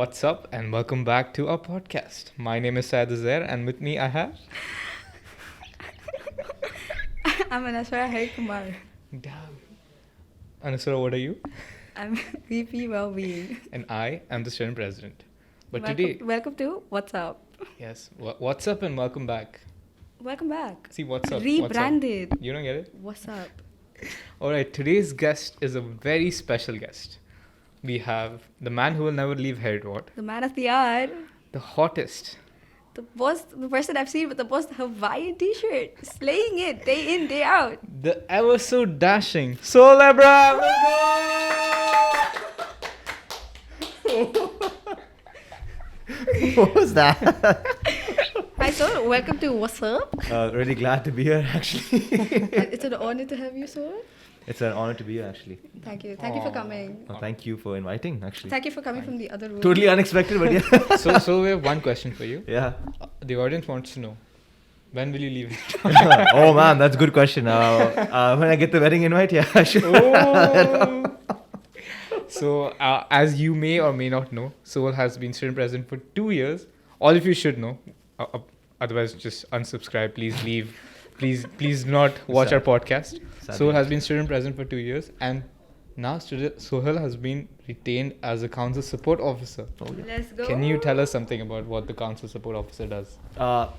What's up, and welcome back to our podcast. My name is Syed Azair, and with me I have. I'm Anaswara Harikumar. Damn. Anusara, what are you? I'm VP Wellbeing. And I am the student president. But Welcome to What's Up. Yes, what's up and welcome back. Welcome back. See, what's up? Rebranded. What's up? You don't get it? What's up? Alright, today's guest is a very special guest. We have the man who will never leave HWUD, The man of the hour. the hottest. The person I've seen with the most Hawaiian t-shirt. Slaying it day in, day out. The ever so dashing Soehl Abraham. What was that? Hi, Soehl. Welcome to What's Up. Really glad to be here, actually. It's an honor to have you, Soehl. It's an honor to be here, actually. Thank you. Thank you for coming. Thank you for inviting, actually. Thank you for coming from the other room. Totally unexpected, but yeah. So we have one question for you. Yeah. The audience wants to know, when will you leave? Oh man, that's a good question. When I get the wedding invite, yeah, I should. Oh. So, as you may or may not know, Soehl has been student president for 2 years. All of you should know. Otherwise, just unsubscribe. Please leave. Please not watch our podcast. Soehl has been student president for 2 years, and now Soehl has been retained as a council support officer. Oh, yeah. Let's go. Can you tell us something about what the council support officer does?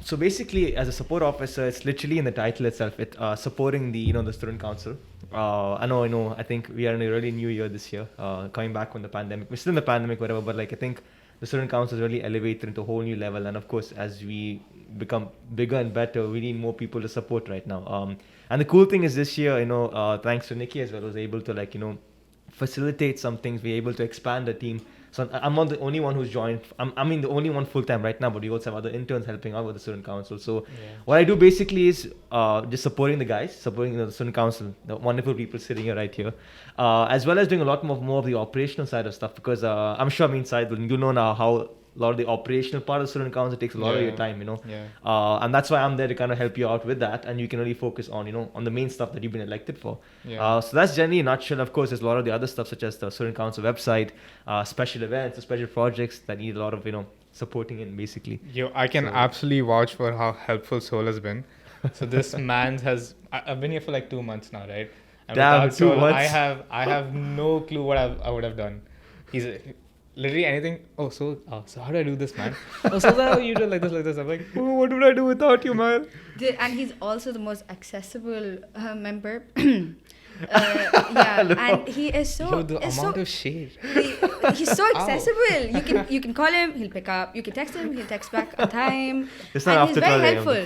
So basically, as a support officer, it's literally in the title itself. It supporting the student council. I know. I think we are in a really new year this year. Coming back from the pandemic, we're still in the pandemic, whatever. But I think the student council is really elevated into a whole new level. And of course, as we become bigger and better, we need more people to support right now. And the cool thing is this year, thanks to Nikki as well, was able to facilitate some things. We're able to expand the team. So I'm not the only one who's joined. The only one full time right now, but we also have other interns helping out with the student council. So what I do basically is just supporting the guys, supporting the student council, the wonderful people sitting here right here, as well as doing a lot more of the operational side of stuff. Because I'm sure, Syed, you know now how a lot of the operational part of the student council takes a lot of your time, and that's why I'm there to kind of help you out with that, and you can really focus on on the main stuff that you've been elected for. So that's generally in a nutshell. Of course, there's a lot of the other stuff such as the student council website, special events, special projects that need a lot of supporting in basically. I can absolutely vouch for how helpful Soehl has been. So this man I've been here for like 2 months now, right? And Damn, without 2 Soehl, months. I have no clue what I would have done. He's literally anything. Oh, so how do I do this, man? So you do like this. I'm like, oh, what would I do without you, man? And he's also the most accessible member. And he is so. Yo, the amount of shade. He's so accessible. You can call him, he'll pick up. You can text him, he'll text back on time. It's not and after he's very 12 a.m. helpful.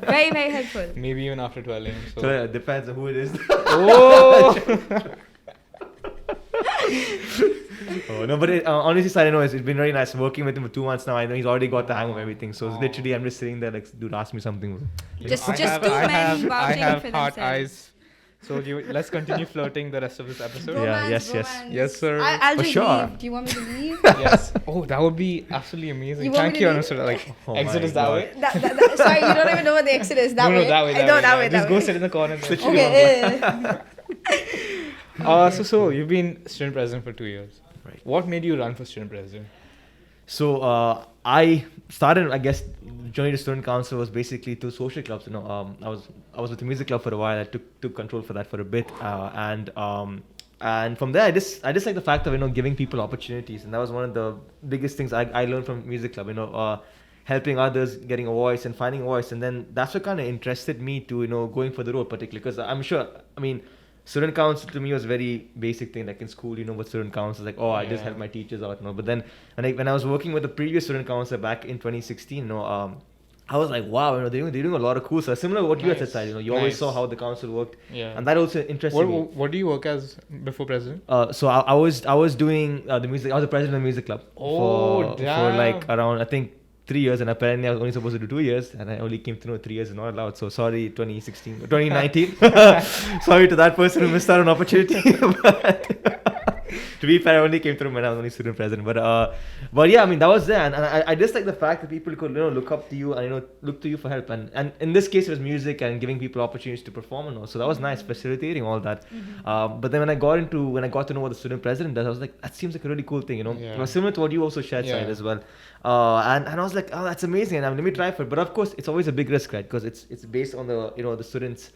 Very, very helpful. Maybe even after 12 a.m. So it depends on who it is. Oh. Oh, no, but honestly, I know it's been very nice working with him for 2 months now. I know he's already got the hang of everything. So it's literally, I'm just sitting there like, dude, ask me something. Just I two have men vouching heart for themselves. eyes. So let's continue flirting the rest of this episode. Yeah, Romance, yes. romance. Yes, sir. I'll For just sure. leave. Do you want me to leave? Yes. Oh, that would be absolutely amazing. You want Thank me you, to leave? Anusara. Like, Oh exit my is that God. way. Sorry, you don't even know what the exit is. That No, way. that way. I know that way. Just That go way. sit in the corner. There. Okay. So you've been student president for 2 years. Right. What made you run for student president? So I started, I guess, joining the student council was basically through social clubs. I was with the music club for a while. I took control for that for a bit, and from there I just like the fact of giving people opportunities, and that was one of the biggest things I learned from music club. Helping others, getting a voice and finding a voice, and then that's what kind of interested me to going for the role particularly, because I'm sure student council to me was a very basic thing, like in school, what student council is like, I just help my teachers out, but then when I was working with the previous student council back in 2016, I was like, wow, they're doing a lot of cool stuff, similar to what you had said. You always saw how the council worked, and that also interested me. What do you work as before president? So I was doing the music. I was the president of the music club for like around, I think, 3 years, and apparently I was only supposed to do 2 years, and I only came to know 3 years is not allowed. So sorry, 2019. Sorry to that person who missed out on opportunity. But To be fair, I only came through when I was only student president. But yeah, I mean, that was there. And I just like the fact that people could, look up to you and, look to you for help. And in this case, it was music and giving people opportunities to perform and all. So that was nice, facilitating all that. But then when I got to know what the student president does, I was like, that seems like a really cool thing, Yeah. It was similar to what you also shared, Yeah. Syed, as well. And I was like, oh, that's amazing. And let me try for it. But of course, it's always a big risk, right? Because it's based on the, the students'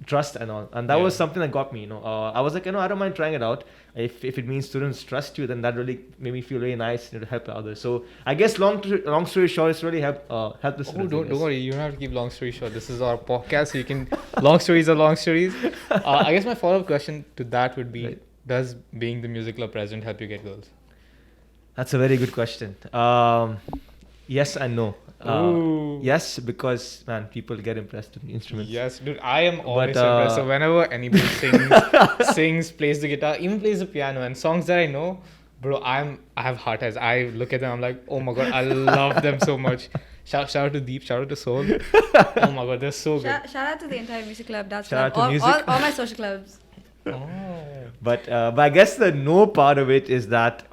trust and all. And that was something that got me, I was like, I don't mind trying it out. If it means students trust you, then that really made me feel really nice to help others. So I guess long story short, it's really helped the students. Don't worry, you don't have to keep long story short. This is our podcast, so you can long stories are long stories. I guess my follow-up question to that would be, does being the music club president help you get girls? That's a very good question. Yes and no. Yes, because man, people get impressed with the instruments. Yes, dude, I am always But, impressed. So whenever anybody sings, plays the guitar, even plays the piano, and songs that I know, bro, I have heart eyes. I look at them, I'm like, oh my god, I love them so much. Shout out to Deep, shout out to Soul. Oh my god, they're so good. Shout out to the entire music club, dance Shout club, out to music. all my social clubs. Oh. But I guess the no part of it is that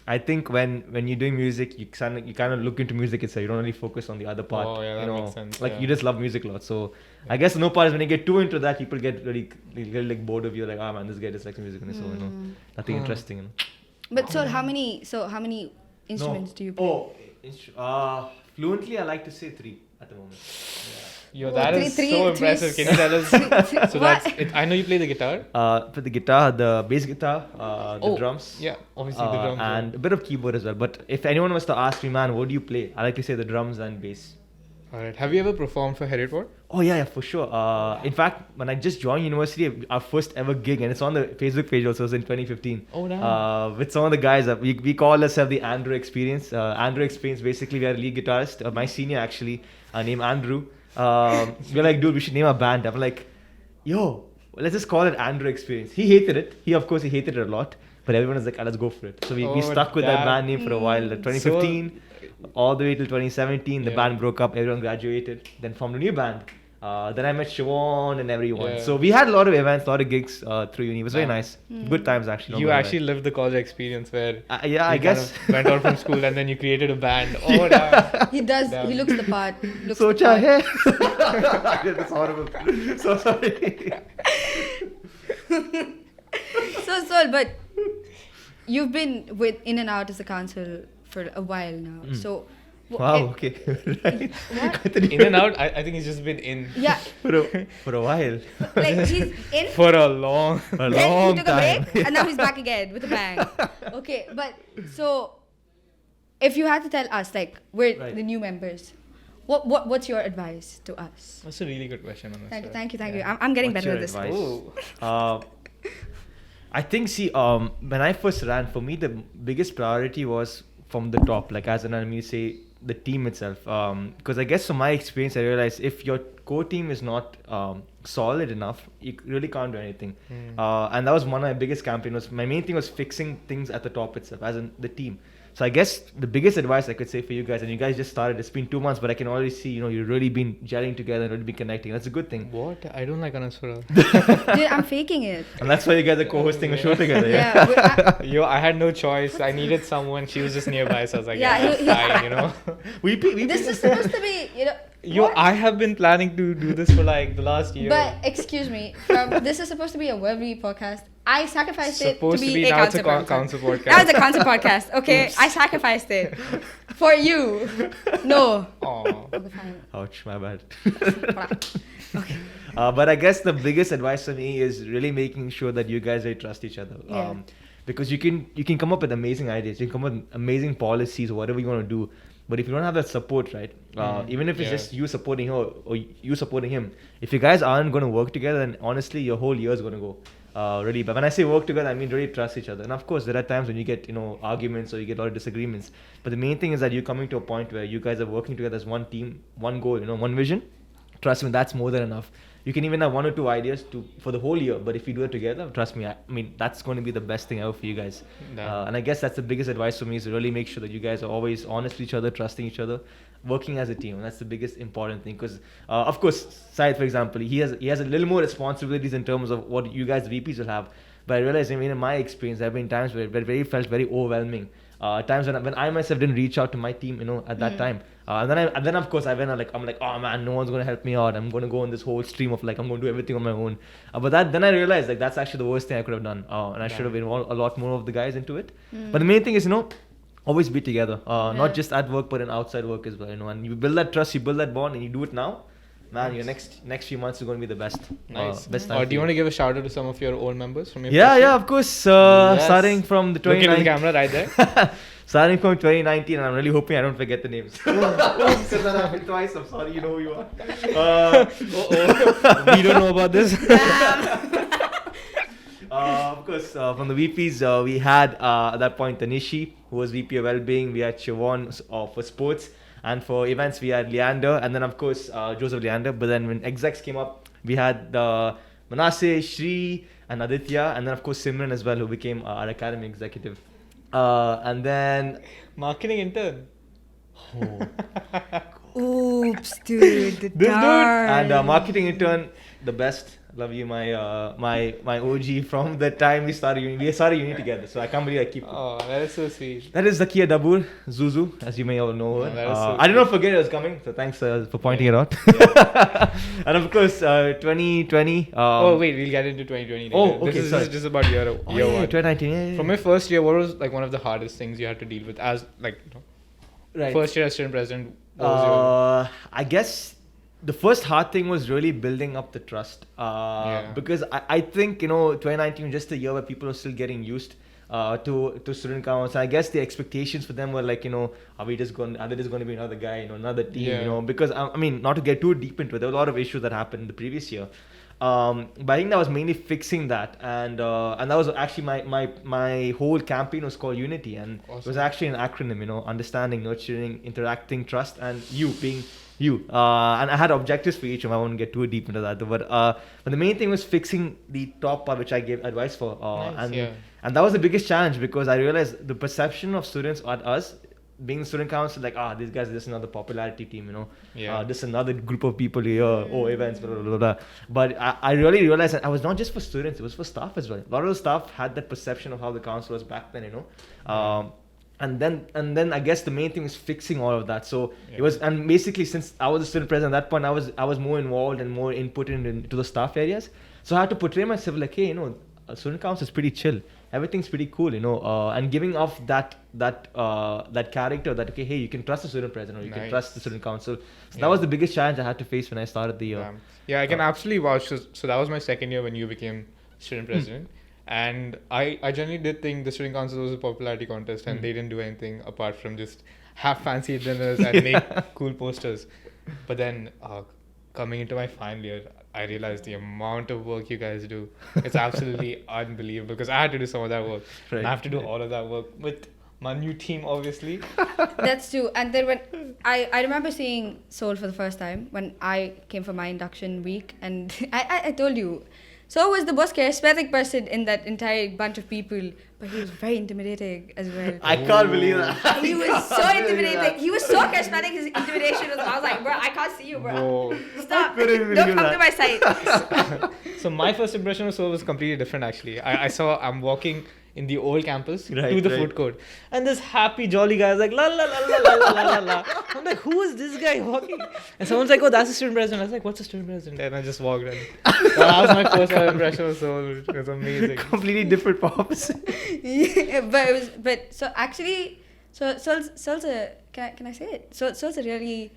I think when you're doing music, you kind of look into music itself. You don't really focus on the other part. Oh, yeah, that makes sense, Like yeah. you just love music a lot. So I guess the no part is when you get too into that, people get really like bored of you. Like, oh man, this guy just likes music, and so nothing interesting. But so how many instruments do you play? Fluently, I like to say 3 at the moment. Yo, Oh, that is three- so three- impressive. Can you tell us? So What? that's it. I know you play the guitar. For the guitar, the bass guitar, the drums. Yeah, obviously the drums. And a bit of keyboard as well. But if anyone was to ask me, man, what do you play? I like to say the drums and bass. Alright. Have you ever performed for Heritage? Oh yeah, for sure. In fact, when I just joined university, our first ever gig, and it's on the Facebook page also, it was in 2015. Oh, damn. With some of the guys, we call ourselves the Andrew Experience. Andrew Experience, basically, we are a lead guitarist. My senior actually, named Andrew. We're like, dude, we should name a band. I'm like, yo, let's just call it Andrew Experience. He hated it. He hated it a lot. But everyone was like, let's go for it. So we stuck with that damn. band name for a while. 2015, all the way till 2017. The band broke up. Everyone graduated. Then formed a new band. Then I met Siobhan and everyone. Yeah. So we had a lot of events, a lot of gigs through uni. It was very nice. Good times actually. You actually lived the college experience where yeah, I guess. kind of went out from school and then you created a band. Oh, damn. He does. Damn. He looks the part. Socha hai. That's horrible. So sorry. So, but you've been in and out as a council for a while now. So. Wow. Okay. Right. What? In and out, I think he's just been in Yeah. For a while. Like he's in. for a long Then he took a break and now he's back again with a bang. Okay, but so if you had to tell us, like we're the new members, what's your advice to us? That's a really good question. Thank you. I'm getting What's better your at this. advice? I think, when I first ran, for me, the biggest priority was from the top, like as an enemy, say the team itself. Because I guess from my experience, I realized if your core team is not solid enough, you really can't do anything. And that was one of my biggest campaigns. My main thing was fixing things at the top itself, as in the team. So I guess the biggest advice I could say for you guys, and you guys just started, it's been 2 months, but I can already see, you've really been gelling together and really been connecting. That's a good thing. What? I don't like Anaswara. Dude, I'm faking it. And that's why you guys are co-hosting a show together. Yeah. Yo, I had no choice. I needed someone. She was just nearby, so I was like, Yeah, fine, we This is supposed to be, Yo, what? I have been planning to do this for like the last year. But excuse me, this is supposed to be a Webby podcast. I sacrificed Supposed it to to be be a now it's a council council podcast. podcast. Now it's a council podcast. Okay, I sacrificed it for you. No. Aw. Okay, fine. Ouch, my bad. Okay. But I guess the biggest advice for me is really making sure that you guys really trust each other. Yeah. Because you can come up with amazing ideas, you can come up with amazing policies, whatever you want to do. But if you don't have that support, right? Even if it's just you supporting her or you supporting him, if you guys aren't going to work together, then honestly, your whole year is going to go really. But when I say work together, I mean really trust each other. And of course, there are times when you get arguments or you get a lot of disagreements. But the main thing is that you're coming to a point where you guys are working together as one team, one goal, one vision. Trust me, that's more than enough. You can even have 1 or 2 ideas for the whole year, but if you do it together, trust me, I mean, that's going to be the best thing ever for you guys. And I guess that's the biggest advice for me, is to really make sure that you guys are always honest with each other, trusting each other, working as a team. And that's the biggest important thing. Because, of course, Syed, for example, he has a little more responsibilities in terms of what you guys VPs will have. But I realized, I mean, in my experience, there have been times where it felt very overwhelming. Times when I myself didn't reach out to my team, at that time. And then of course I went on I'm like, oh man, no one's gonna help me out. I'm gonna go on this whole stream of like I'm gonna do everything on my own. But then I realized like that's actually the worst thing I could have done. And I should have involved a lot more of the guys into it. But the main thing is, always be together. Not just at work, but in outside work as well. And you build that trust, you build that bond, and you do it now. Man, your next few months are going to be the best. Nice. Best Or do you want to give a shout out to some of your old members from your Yeah, of course. Starting from the Look into the 2019. camera right there. Starting from 2019, and I'm really hoping I don't forget the names. Because that happened twice. I'm sorry, you know who you are. We don't know about this. Of course, from the VPs, we had at that point Tanishi, who was VP of Wellbeing. We had Siobhan for sports. And for events, we had Leander, and then of course Joseph Leander. But then when execs came up, we had Manasseh, Shri, and Aditya, and then of course Simran as well, who became our academy executive. And then Marketing intern. Oops, dude. The This dude. and marketing intern, the best. Love you, my OG from the time we started uni. We started uni together, so I can't believe I keep. Oh, that is so sweet. That is Zakia Dabur, Zuzu, as you may all know her. Oh, that is so I did not forget it was coming, so thanks for pointing it out. And of course, 2020. Oh wait, we'll get into 2020 later. Oh, okay, This sorry. is just about year yeah, one. 2019. Yeah. From your first year, what was like one of the hardest things you had to deal with as Right. first year as student president? What was I guess the first hard thing was really building up the trust. Because I think 2019 was just a year where people are still getting used to student councils. I guess the expectations for them were like, are they just going to be another guy, another team, Yeah. because I mean, not to get too deep into it, there were a lot of issues that happened in the previous year. But I think that was mainly fixing that, and that was actually my whole campaign was called Unity, and it was actually an acronym, understanding, nurturing, interacting, trust, and you being you. And I had objectives for each of them. I won't get too deep into that, but the main thing was fixing the top part, which I gave advice for, and that was the biggest challenge, because I realized the perception of students at us being the student council, like, these guys are just another popularity team, just another group of people here, events, blah, blah, blah, blah. But I really realized that I was not just for students, it was for staff as well. A lot of the staff had that perception of how the council was back then, And then I guess the main thing was fixing all of that. So it was, and basically since I was a student president at that point, I was more involved and more input into the staff areas. So I had to portray myself like, hey, a student council is pretty chill. Everything's pretty cool, and giving off that character that, okay, hey, you can trust the student president, or you can trust the student council. So that was the biggest challenge I had to face when I started the year. Yeah, I can absolutely vouch. So that was my second year when you became student president. And I generally did think the student council was a popularity contest, and they didn't do anything apart from just have fancy dinners and make cool posters. But then coming into my final year, I realized the amount of work you guys do. It's absolutely unbelievable, because I had to do some of that work. Right. And I have to do all of that work with my new team, obviously. That's true. And then when I remember seeing Soehl for the first time when I came for my induction week, and I told you, Soehl was the most charismatic person in that entire bunch of people, but he was very intimidating as well. I can't believe that. He was so intimidating. He was so charismatic. His intimidation was. I was like, bro, I can't see you, bro. Whoa. Stop! couldn't Don't believe come that. to my site. So my first impression of Soehl was completely different, actually. I'm walking in the old campus to the food court, and this happy jolly guy is like la la la la la la la la. I'm like, who is this guy walking? And someone's like, oh, that's the student president. I was like, what's the student president? And I just walked in. That was my first impression of Soehl. It was amazing. Completely different purpose. Yeah, but so actually, Soehl's a, can I say it? Soehl's a really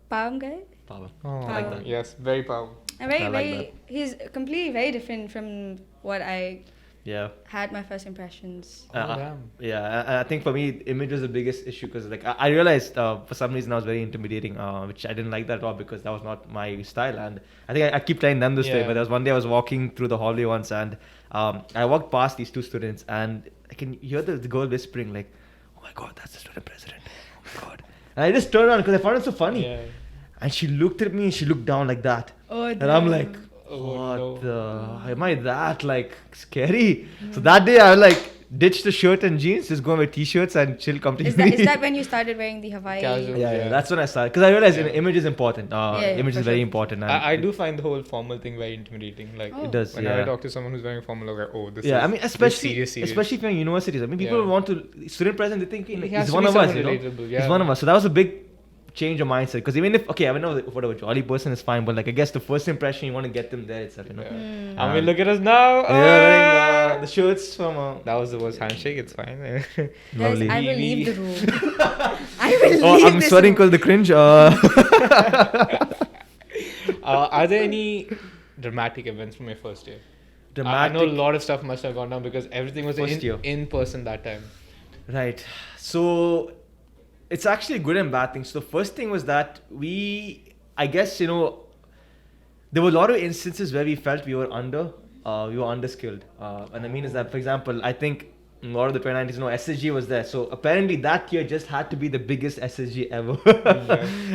palm guy. Power. Oh, I like that. Yes, very powerful. And I like that. he's completely very different from what I Yeah. had my first impressions. Damn. Yeah, I think for me, image was the biggest issue, because like I realized for some reason I was very intimidating, which I didn't like that at all, because that was not my style. And I think I keep telling them this way, but there was one day I was walking through the hallway once, and I walked past these two students, and I can hear the girl whispering like, "Oh my God, that's the student president! Oh my God!" And I just turned around because I found it so funny. Yeah. And she looked at me and she looked down like that, Oh, and I'm like, Oh, what no. the? Am I that like scary? So that day I was like, ditch the shirt and jeans, just go and wear t-shirts and chill, come to Is uni. that when you started wearing the Hawaii? Casual. Yeah, that's when I started. Because I realized image is important. Image for is very sure. important. And I do find the whole formal thing very intimidating. Like, Oh. It does, whenever I yeah. talk to someone who's wearing formal, I'm like, oh, this is Yeah, I mean, this especially serious. especially if you're in universities. I mean, people Yeah. want to student present. They think He like, has he's to one be of us. someone You know, relatable, yeah. he's one of us. So that was a big change of mindset. Because even if I know that whatever jolly person is fine, but like I guess the first impression you want to get them there itself. You know. Yeah. I mean, look at us now. Yeah, wearing, the shirts from. That was the worst handshake. It's fine. Guys, Lovely. I will We- leave the room. I will leave Oh, I'm this sweating room. because the cringe. Are there any dramatic events from your first year? I know a lot of stuff must have gone down because everything was First year. in person that time. Right. So it's actually good and bad things. So the first thing was that I guess, there were a lot of instances where we felt we were underskilled. And I mean is that, for example, I think a lot of the 2090s, SSG was there. So apparently that year just had to be the biggest SSG ever.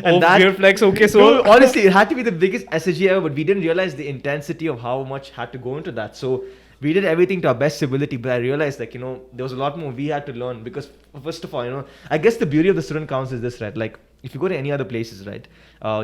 And weird flex, okay, so No, honestly, it had to be the biggest SSG ever, but we didn't realize the intensity of how much had to go into that. So we did everything to our best ability, but I realized there was a lot more we had to learn because first of all, I guess the beauty of the student council is this, right? Like if you go to any other places, right,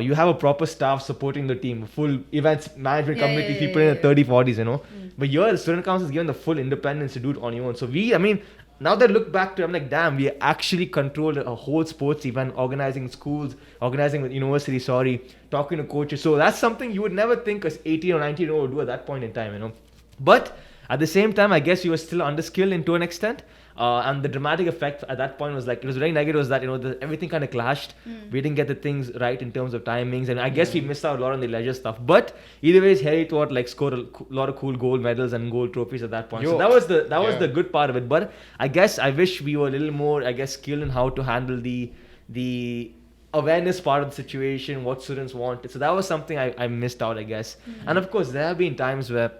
you have a proper staff supporting the team, full events management committee, people in the 30, 40s, But here, the student council is given the full independence to do it on your own. So now that I look back to it, I'm like, damn, we actually controlled a whole sports event, organizing schools, organizing with university, talking to coaches. So that's something you would never think as 18 or 19-year-old would do at that point in time, But at the same time, I guess you were still underskilled to an extent. And the dramatic effect at that point was like, it was very negative, was that, everything kind of clashed. We didn't get the things right in terms of timings. And I guess we missed out a lot on the leisure stuff. But either way, Harry thought scored a lot of cool gold medals and gold trophies at that point. So that was the good part of it. But I guess I wish we were a little more, skilled in how to handle the awareness part of the situation, what students wanted. So that was something I missed out, I guess. And of course, there have been times where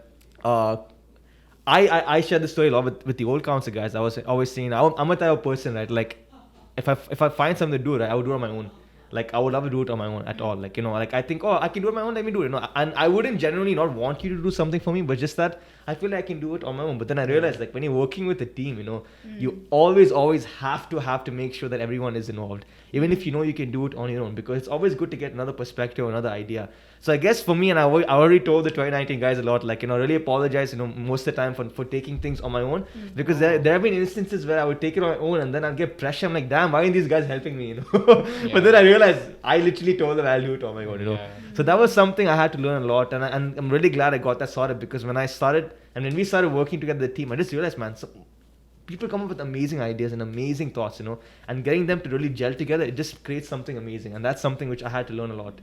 I shared this story a lot with the old council guys. I was always saying I'm a type of person, right? Like if I find something to do, right, I would do it on my own. Like I would love to do it on my own at all. Like I think I can do it on my own. Let me do it. And I wouldn't generally not want you to do something for me, but just that I feel like I can do it on my own. But then I realized when you're working with a team, you always have to make sure that everyone is involved, even if you can do it on your own, because it's always good to get another perspective, another idea. So I guess for me, and I already told the 2019 guys a lot, really apologize, most of the time for taking things on my own, because there have been instances where I would take it on my own and then I'd get pressure. I'm like, damn, why aren't these guys helping me, But then I realized I literally told them I'll do it on my own, So that was something I had to learn a lot, and I'm really glad I got that sorted, because when we started working together, the team, I just realized, man, people come up with amazing ideas and amazing thoughts, and getting them to really gel together, it just creates something amazing. And that's something which I had to learn a lot.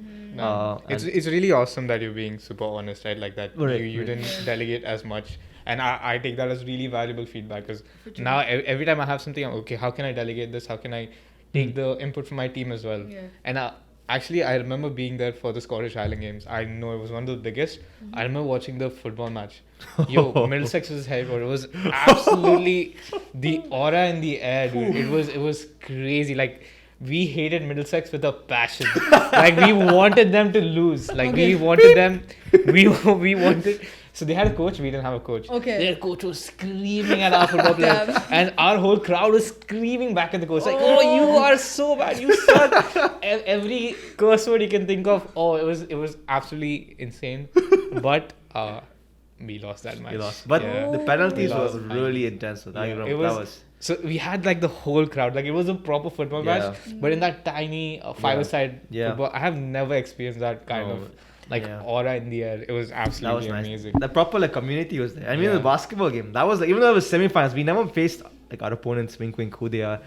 It's really awesome that you're being super honest, right? Like that Right, you right. didn't delegate as much. And I take that as really valuable feedback, because now every time I have something, I'm okay, how can I delegate this? How can I take the input from my team as well? Yeah. And actually, I remember being there for the Scottish Highland Games. I know it was one of the biggest. I remember watching the football match. Middlesex was headboard. It was absolutely the aura in the air, dude. It was crazy. Like, we hated Middlesex with a passion. Like, we wanted them to lose. Like, we wanted them. We wanted. So they had a coach. We didn't have a coach. Okay. Their coach was screaming at our football players, Damn. and our whole crowd was screaming back at the coach, like, "Oh, you are so bad. You suck." Every curse word you can think of. Oh, it was absolutely insane. But we lost that match. We lost. But Yeah. the penalties We were lost. really intense. So we had the whole crowd. Like, it was a proper football match, but in that tiny five-a-side football, I have never experienced that kind of aura in the air. It was absolutely amazing. The proper community was there. I mean, the basketball game, that was even though it was semi-finals, we never faced our opponents, wink wink, who they are.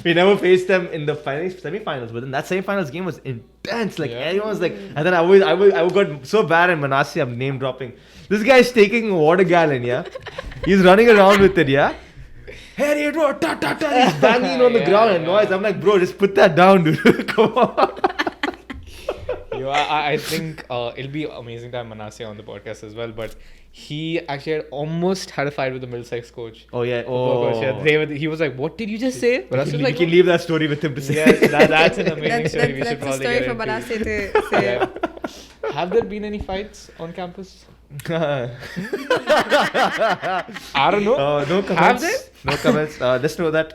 We never faced them in the semi-finals, but then that semi-finals game was intense. Everyone was and then I got so bad in Manasi, I'm name dropping. This guy's taking a water gallon, he's running around with it, Harry, bro, he's banging on the ground and noise. I'm like, bro, just put that down, dude. Come on. I think it'll be amazing to have Manasseh on the podcast as well, but he actually almost had a fight with the Middlesex coach. Oh, yeah. Coach, he was like, "What did you just say?" But I was We like, can leave that story with him to say. Yes, that's an amazing story. We should That's a probably story get for into. Manasseh to say. Have there been any fights on campus? I don't know. No Have comments. they? No comments. Just know that.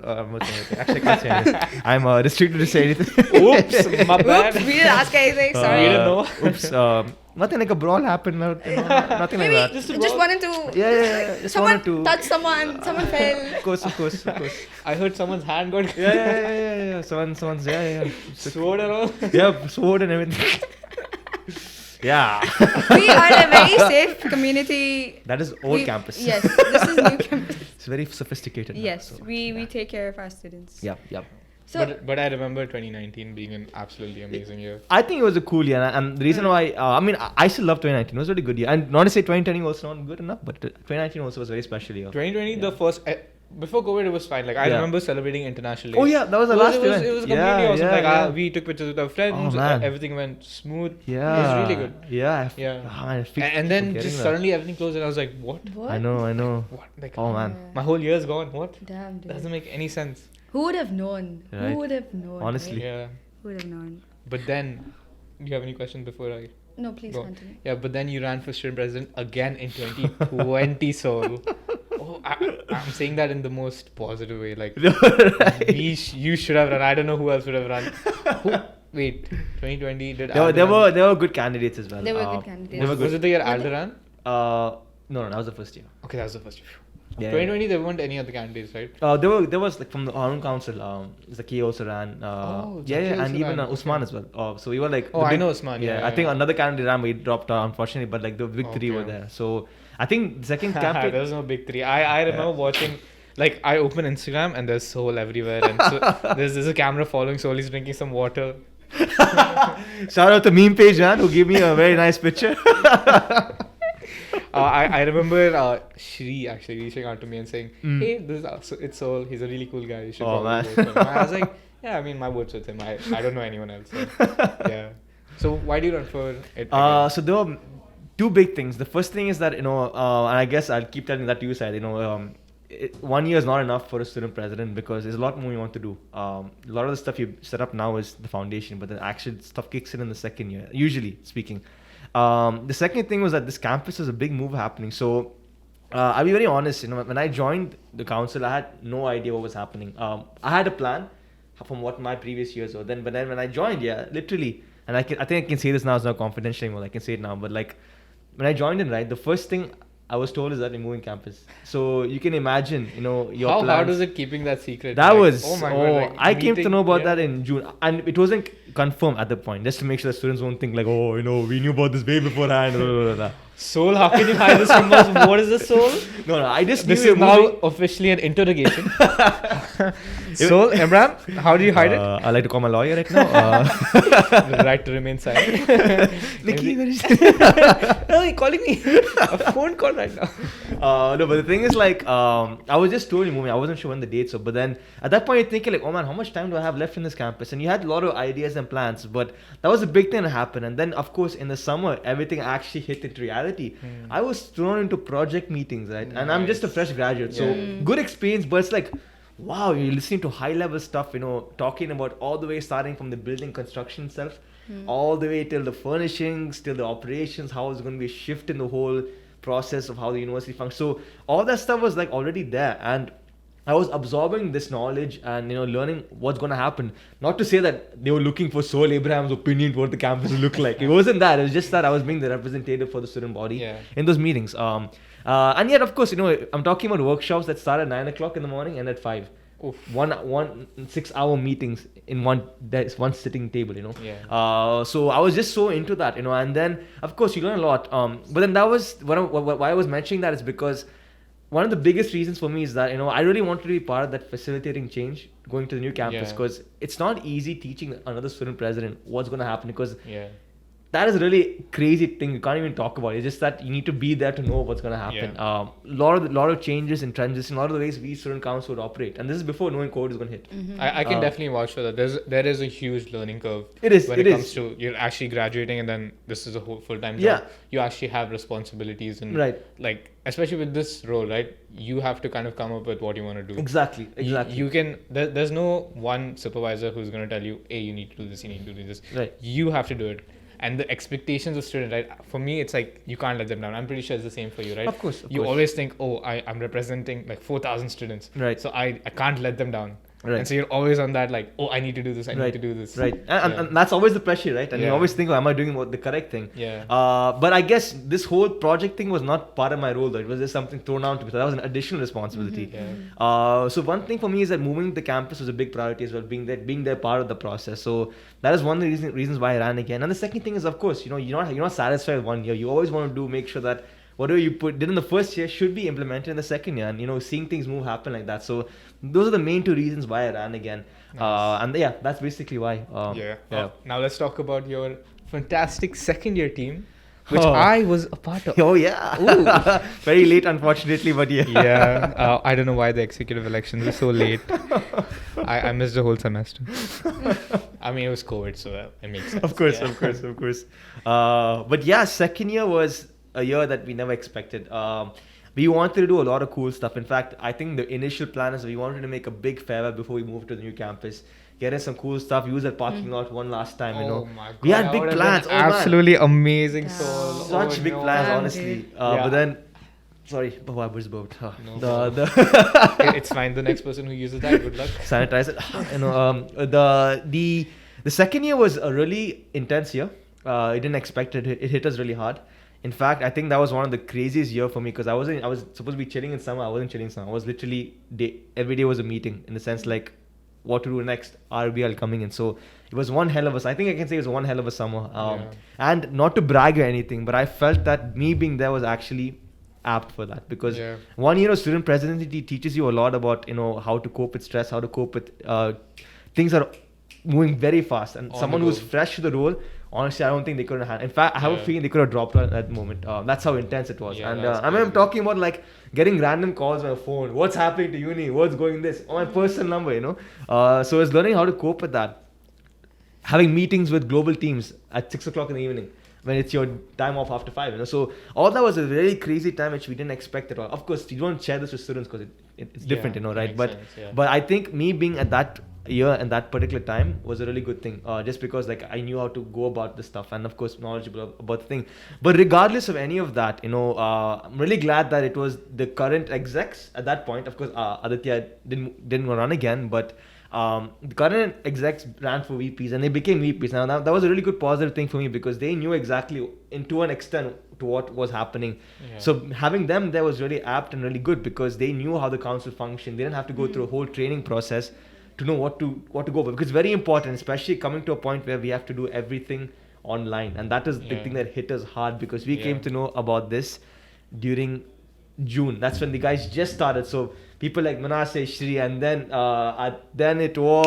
Actually, I can't say anything. I'm restricted to say anything. Oops, my bad. Oops, we didn't ask anything. Sorry. We didn't know. Oops. Nothing like a brawl happened. Nothing like Maybe that. just wanted to. Yeah. Just Someone wanted to. touched someone. Someone fell. Of course. I heard someone's hand got Yeah. Someone's sword and all. Yeah, sword and everything. Yeah. We are a very safe community. That is old We- campus. Yes, this is new campus. It's very sophisticated. now, Yes, so, we take care of our students. Yep. So but I remember 2019 being an absolutely amazing year. I think it was a cool year, and the reason why, I still love 2019. It was a really good year, and not to say 2020 was not good enough, but 2019 also was a very special year. 2020, the first before COVID, it was fine. Like I Yeah. remember celebrating International Day. Oh yeah, that was the last It was event. completely awesome. Like yeah. we took pictures with our friends. Oh, man. Everything went smooth. Yeah, it was really good. Yeah. Yeah. Oh, man, I keep And then forgetting just that. suddenly everything closed, and I was like, "What? what? I know. What? Like, Oh man, my whole year's gone. What? Damn, dude. Doesn't make any sense." Who would have known? Right. Who would have known? Honestly. right? Yeah. Who would have known? But then, do you have any questions before I? No, please Go. continue. Yeah, but then you ran for student president again in 2020, Soul. Oh, I'm saying that in the most positive way. Like, Right. you should have run. I don't know who else would have run. Wait, 2020 did there Alder were good candidates as well. They were good candidates. They were run? Was good. it the year Were Alder they? ran? No, that was the first year. Okay, that was the first year. Yeah. 2020, there weren't any other candidates, right? There was like from our own council. Zaki also ran. Zaki And also even ran, Usman okay. as well. So we were like. Oh, the I big- know Usman. Yeah, I think another candidate ran, but he dropped out unfortunately. But like the big three were Okay. there. So I think the second there campaign. was no big three. I remember watching, like, I open Instagram and there's Soul everywhere, and so there's a camera following Soul. He's drinking some water. Shout out to meme page man who gave me a very nice picture. I remember Shri actually reaching out to me and saying, Mm. "Hey, it's Soul. He's a really cool guy. You should Oh, probably man. vote for him." I was like, "Yeah, I mean, my vote's with him. I don't know anyone else." So, yeah. So why do you run for it? again? So there were two big things. The first thing is that and I guess I'll keep telling that to you, side. 1 year is not enough for a student president because there's a lot more you want to do. A lot of the stuff you set up now is the foundation, but the actual stuff kicks in the second year, usually speaking. The second thing was that this campus was a big move happening. So I'll be very honest. When I joined the council, I had no idea what was happening. I had a plan from what my previous years were. But then when I joined, literally, and I think I can say this now. It's not confidential anymore. I can say it now. But like when I joined in, right, the first thing I was told is that we're moving campus. So you can imagine, your How plans. hard was it keeping that secret? That Like, was oh my god! Like, I came to meeting- know about yeah. that in June, and it wasn't confirmed at the point. Just to make sure the students won't think like, oh, we knew about this way beforehand. Blah, blah, blah, blah. Soul, how can you hide this from us? What is this, Soul? No, I just This knew is we were now moving. officially an interrogation. Soul, Abraham, how do you hide it? I like to call my lawyer right now. The right to remain silent. Nikki, where is No, you're calling me. A phone call right now. No, but the thing is, like, I was just totally moving. I wasn't sure when the dates were. But then at that point, you're thinking, like, oh man, how much time do I have left in this campus? And you had a lot of ideas and plans. But that was a big thing that happened. And then, of course, in the summer, everything actually hit into reality. I was thrown into project meetings, right? And I'm just a fresh graduate. So good experience, but it's like, wow, you're listening to high level stuff, talking about all the way starting from the building construction itself, all the way till the furnishings, till the operations, how it's going to be a shift in the whole process of how the university functions. So all that stuff was like already there, and I was absorbing this knowledge and learning what's going to happen. Not to say that they were looking for Soehl Abraham's opinion what the campus would look like. It wasn't that. It was just that I was being the representative for the student body in those meetings. And yet, of course, I'm talking about workshops that start at 9 o'clock in the morning and at 5. Oof. One 6-hour meetings in one sitting table. Yeah. So I was just so into that. And then of course you learn a lot. But then that was why I was mentioning that is because one of the biggest reasons for me is that I really wanted to be part of that facilitating change going to the new campus, because it's not easy teaching another student president what's going to happen, because that is a really crazy thing you can't even talk about. It's just that you need to be there to know what's going to happen. Lot of changes and transition, a lot of the ways we student council would operate, and this is before knowing code is going to hit. I can definitely vouch for that. There is a huge learning curve. It is. When it comes to you're actually graduating and then this is a whole full-time job. Yeah. You actually have responsibilities and Right. like especially with this role, right? You have to kind of come up with what you want to do. Exactly. You can. There's no one supervisor who's going to tell you, hey, you need to do this, you need to do this. Right. You have to do it. and the expectations of students, right? For me, it's like you can't let them down. I'm pretty sure it's the same for you, right? Of course. You always think, oh, I'm representing like 4,000 students, Right. so I can't let them down. Right. And so you're always on that, like, oh, I need to do this, I need to do this. Right. And that's always the pressure, right? And you always think, oh, am I doing the correct thing? Yeah. But I guess this whole project thing was not part of my role, though. It was just something thrown out to me. So that was an additional responsibility. So one thing for me is that moving the campus was a big priority as well, being there part of the process. So that is one of the reasons why I ran again. And the second thing is, of course, you're not satisfied with 1 year. You always want to make sure that whatever you did in the first year should be implemented in the second year, and seeing things happen like that. So those are the main 2 reasons why I ran again. Nice. And yeah, that's basically why. Now let's talk about your fantastic second year team, which I was a part of. Oh yeah. Very late, unfortunately, but yeah. Yeah. I don't know why the executive elections were so late. I missed the whole semester. I mean, it was COVID, so it makes sense. Of course. But yeah, second year was a year that we never expected. We wanted to do a lot of cool stuff. In fact, I think the initial plan is we wanted to make a big farewell before we moved to the new campus. Get in some cool stuff, use that parking lot one last time, Oh my God. We had big plans. Absolutely amazing, Soul. Such big plans, honestly. But then, sorry, I was burped. It's fine. The next person who uses that, good luck. Sanitize it. The second year was a really intense year. I didn't expect it. It hit us really hard. In fact, I think that was one of the craziest year for me because I was supposed to be chilling in summer. I wasn't chilling in summer. I was literally every day was a meeting in the sense like what to do next, RBL coming in. So it was one hell of a, I think I can say it was one hell of a summer. And not to brag or anything, but I felt that me being there was actually apt for that because 1 year of student presidency teaches you a lot about, how to cope with stress, how to cope with things that are moving very fast. And someone who's fresh to the role, honestly, I don't think they could have had. In fact, I have a feeling they could have dropped out at that moment. That's how intense it was. And I mean, I'm talking about like getting random calls on my phone. What's happening to uni? What's going this? On my personal number, So it's learning how to cope with that. Having meetings with global teams at 6 o'clock in the evening when it's your time off after 5, So all that was a very crazy time which we didn't expect at all. Of course, you don't share this with students because it's different, right? But I think me being at that year and that particular time was a really good thing, just because like I knew how to go about this stuff and of course knowledgeable about the thing. But regardless of any of that, I'm really glad that it was the current execs at that point. Of course, Aditya didn't run again, but the current execs ran for VPs and they became VPs. Now that was a really good positive thing for me because they knew exactly, to an extent, to what was happening. So having them there was really apt and really good because they knew how the council functioned. They didn't have to go through a whole training process to know what to go for, because it's very important, especially coming to a point where we have to do everything online, and that is the thing that hit us hard because we came to know about this during June. That's when the guys just started. So people like Manasseh, Shri, and then it was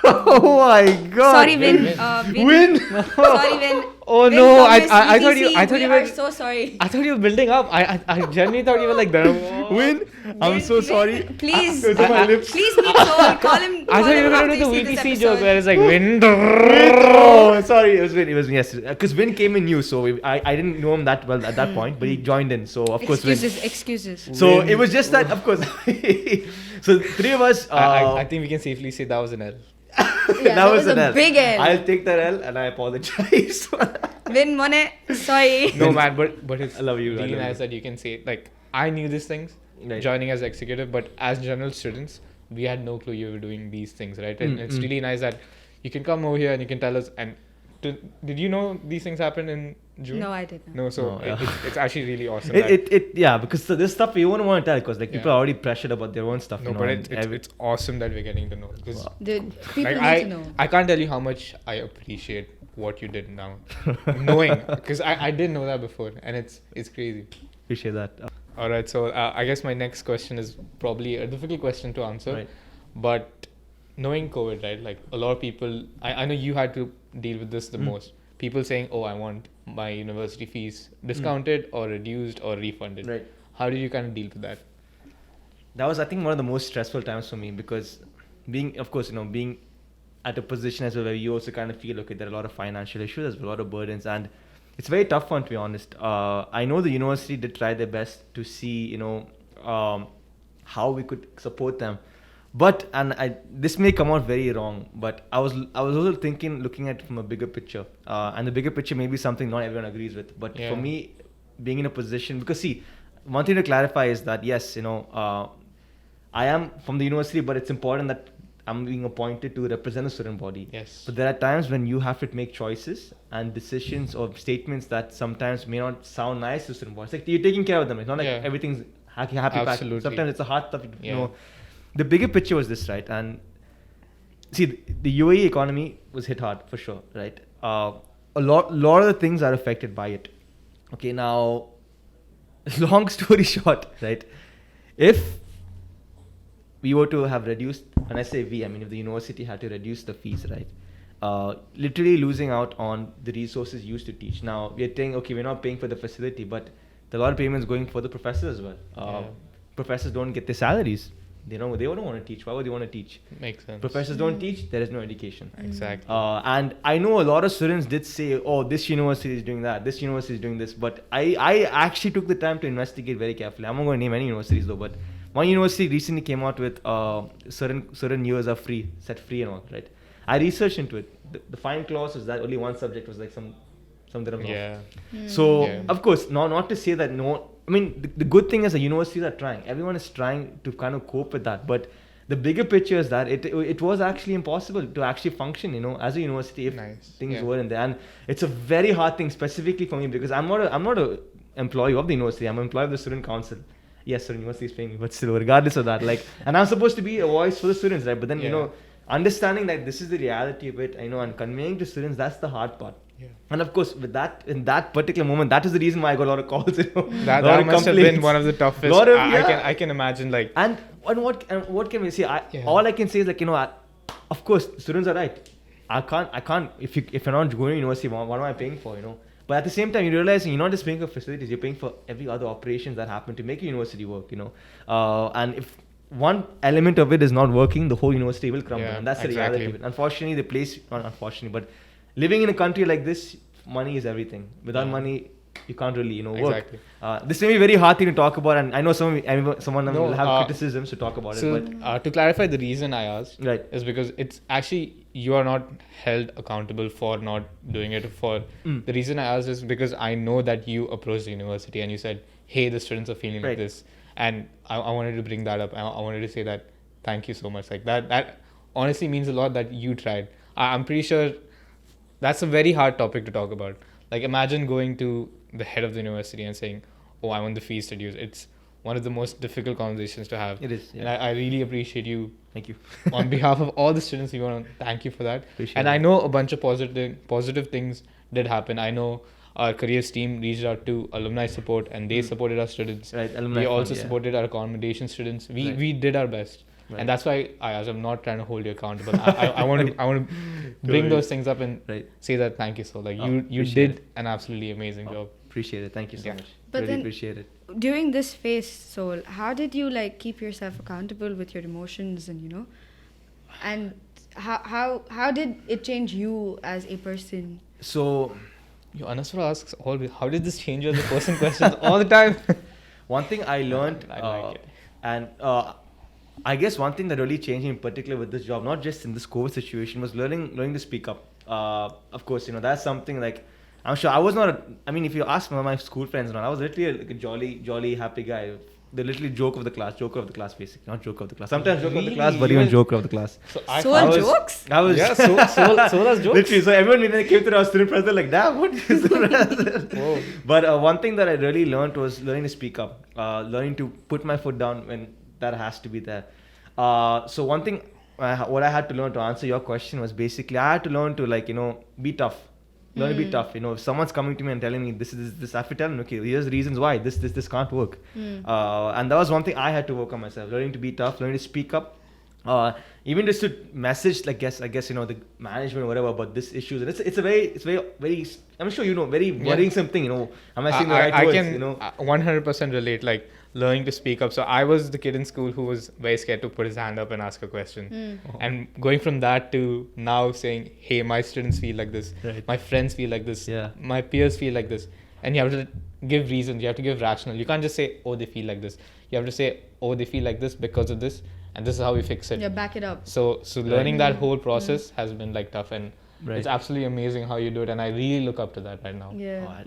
oh my God! Sorry, Vin. Win. Sorry, Vin. Oh Vin, no! Thomas, I thought you. VTC, I thought we you are were. so sorry. I thought you were building up. I genuinely thought you were like that. Win. I'm so sorry. Please, It was on my lips. please meet Soul. Call him. I thought you were going gonna to do the VTC joke where it's like wind. Oh, sorry, it was Vin. Yes, because Vin came in new, so I didn't know him that well at that point, but he joined in, so of course Vin. Excuses. So it was just that, of course. So three of us. I think we can safely say that was an L. Yeah, that was a big L. I'll take that L and I apologize. Vin, Monet, sorry. No man, but it's I love you. really nice that you can say it. Like I knew these things joining as executive, but as general students, we had no clue you were doing these things, right? And it's really nice that you can come over here and you can tell us. And did you know these things happened in June? No, I didn't. No, so it's actually really awesome. Because this stuff you won't want to tell because like people are already pressured about their own stuff. No, but it's awesome that we're getting to know. Because dude, people like, need to know. I can't tell you how much I appreciate what you did now, knowing, because I didn't know that before, and it's crazy. Appreciate that. All right, so I guess my next question is probably a difficult question to answer, Right. but knowing COVID, right? Like a lot of people, I know you had to deal with this the most. People saying, "Oh, I want my university fees discounted or reduced or refunded." Right. How did you kind of deal with that? That was, I think, one of the most stressful times for me because being at a position as well where you also kind of feel, okay, there are a lot of financial issues, there's a lot of burdens, and it's a very tough one, to be honest. I know the university did try their best to see, how we could support them. But this may come out very wrong, but I was also looking at it from a bigger picture, and the bigger picture may be something not everyone agrees with. But for me, being in a position, because see, one thing to clarify is that yes, I am from the university, but it's important that I'm being appointed to represent the student body. Yes. But there are times when you have to make choices and decisions or statements that sometimes may not sound nice to student bodies. Like you're taking care of them. It's not like everything's happy package. Sometimes it's a hard stuff. The bigger picture was this, right? And see, the UAE economy was hit hard for sure, right? A lot of the things are affected by it. Okay, now, long story short, right? If we were to have reduced, when I say we, I mean if the university had to reduce the fees, right? Literally losing out on the resources used to teach. Now, we're saying, okay, we're not paying for the facility, but there are a lot of payments going for the professors as well. Professors don't get their salaries. They don't want to teach. Why would they want to teach? Makes sense. Professors don't teach, there is no education. Exactly. And I know a lot of students did say, oh, this university is doing that, this university is doing this. But I actually took the time to investigate very carefully. I'm not going to name any universities though, but one university recently came out with certain years are free, set free and all, right? I researched into it. The fine clause was that only one subject was like some dirham off. So, of course, not to say that no, I mean, the good thing is the universities are trying. Everyone is trying to kind of cope with that. But the bigger picture is that it was actually impossible to actually function, as a university if things weren't there. And it's a very hard thing, specifically for me, because I'm not a employee of the university. I'm an employee of the student council. Yes, sir, university is paying me, but still, regardless of that, and I'm supposed to be a voice for the students, right? But then, understanding that this is the reality of it, and conveying to students, that's the hard part. Yeah. And of course, with that, in that particular moment, that is the reason why I got a lot of calls. That must have been one of the toughest. I can imagine, And what can we say? All I can say is of course, students are right. I can't. If you're not going to university, what am I paying for? But at the same time, you realize you're not just paying for facilities. You're paying for every other operations that happen to make a university work. And if one element of it is not working, the whole university will crumble. And that's the reality of it. Unfortunately, not unfortunately, but living in a country like this, money is everything. Without money, you can't really, work. This may be a very hard thing to talk about, and I know someone will have criticisms to talk about it. But to clarify, the reason I asked is because it's actually you are not held accountable for not doing it. The reason I asked is because I know that you approached the university and you said, "Hey, the students are feeling like this," and I wanted to bring that up. I wanted to say that thank you so much. That honestly means a lot that you tried. I'm pretty sure. That's a very hard topic to talk about. Imagine going to the head of the university and saying, "Oh, I want the fees reduced." It's one of the most difficult conversations to have. It is. Yeah. And I really appreciate you. Thank you. On behalf of all the students, we want to thank you for that. Appreciate I know a bunch of positive things did happen. I know our careers team reached out to alumni support and they supported our students. Right. We also supported our accommodation students. We did our best. Right. And that's why I'm not trying to hold you accountable. I want to bring those things up and say that thank you. So you did an absolutely amazing job. Appreciate it. Thank you so much. But really appreciate it. During this phase, Soehl, how did you keep yourself accountable with your emotions and and how did it change you as a person? So, Anaswara asks how did this change you as a person questions all the time. One thing I learned I guess one thing that really changed in particular with this job, not just in this COVID situation, was learning to speak up. Of course, that's something I'm sure I was not. If you ask my school friends, I was literally a jolly, happy guy. The literally joker of the class, basically. Not joker of the class. Sometimes joker of the class, but even joker of the class. So Soehl jokes? Soehl has jokes? Literally, so everyone when they came to our student press, they're like, damn, what is that? But one thing that I really learned was learning to speak up. Learning to put my foot down when that has to be there. So one thing, what I had to learn to answer your question was basically, I had to learn to be tough. Learn to be tough. If someone's coming to me and telling me this, I have to tell them, okay, here's the reasons why this can't work. And that was one thing I had to work on myself. Learning to be tough, learning to speak up. Even just to message, I guess the management or whatever about this issues. And it's very. I'm sure very worrisome thing. Am I saying the right words? I can 100% relate. Learning to speak up. So I was the kid in school who was very scared to put his hand up and ask a question. And going from that to now saying, hey, my students feel like this, my friends feel like this, my peers feel like this. And you have to give reasons, you have to give rational. You can't just say, oh, they feel like this. You have to say, oh, they feel like this because of this. and this is how we fix it. Yeah, back it up. So learning that whole process has been like tough, and Right. it's absolutely amazing how you do it, and I really look up to that right now. Yeah.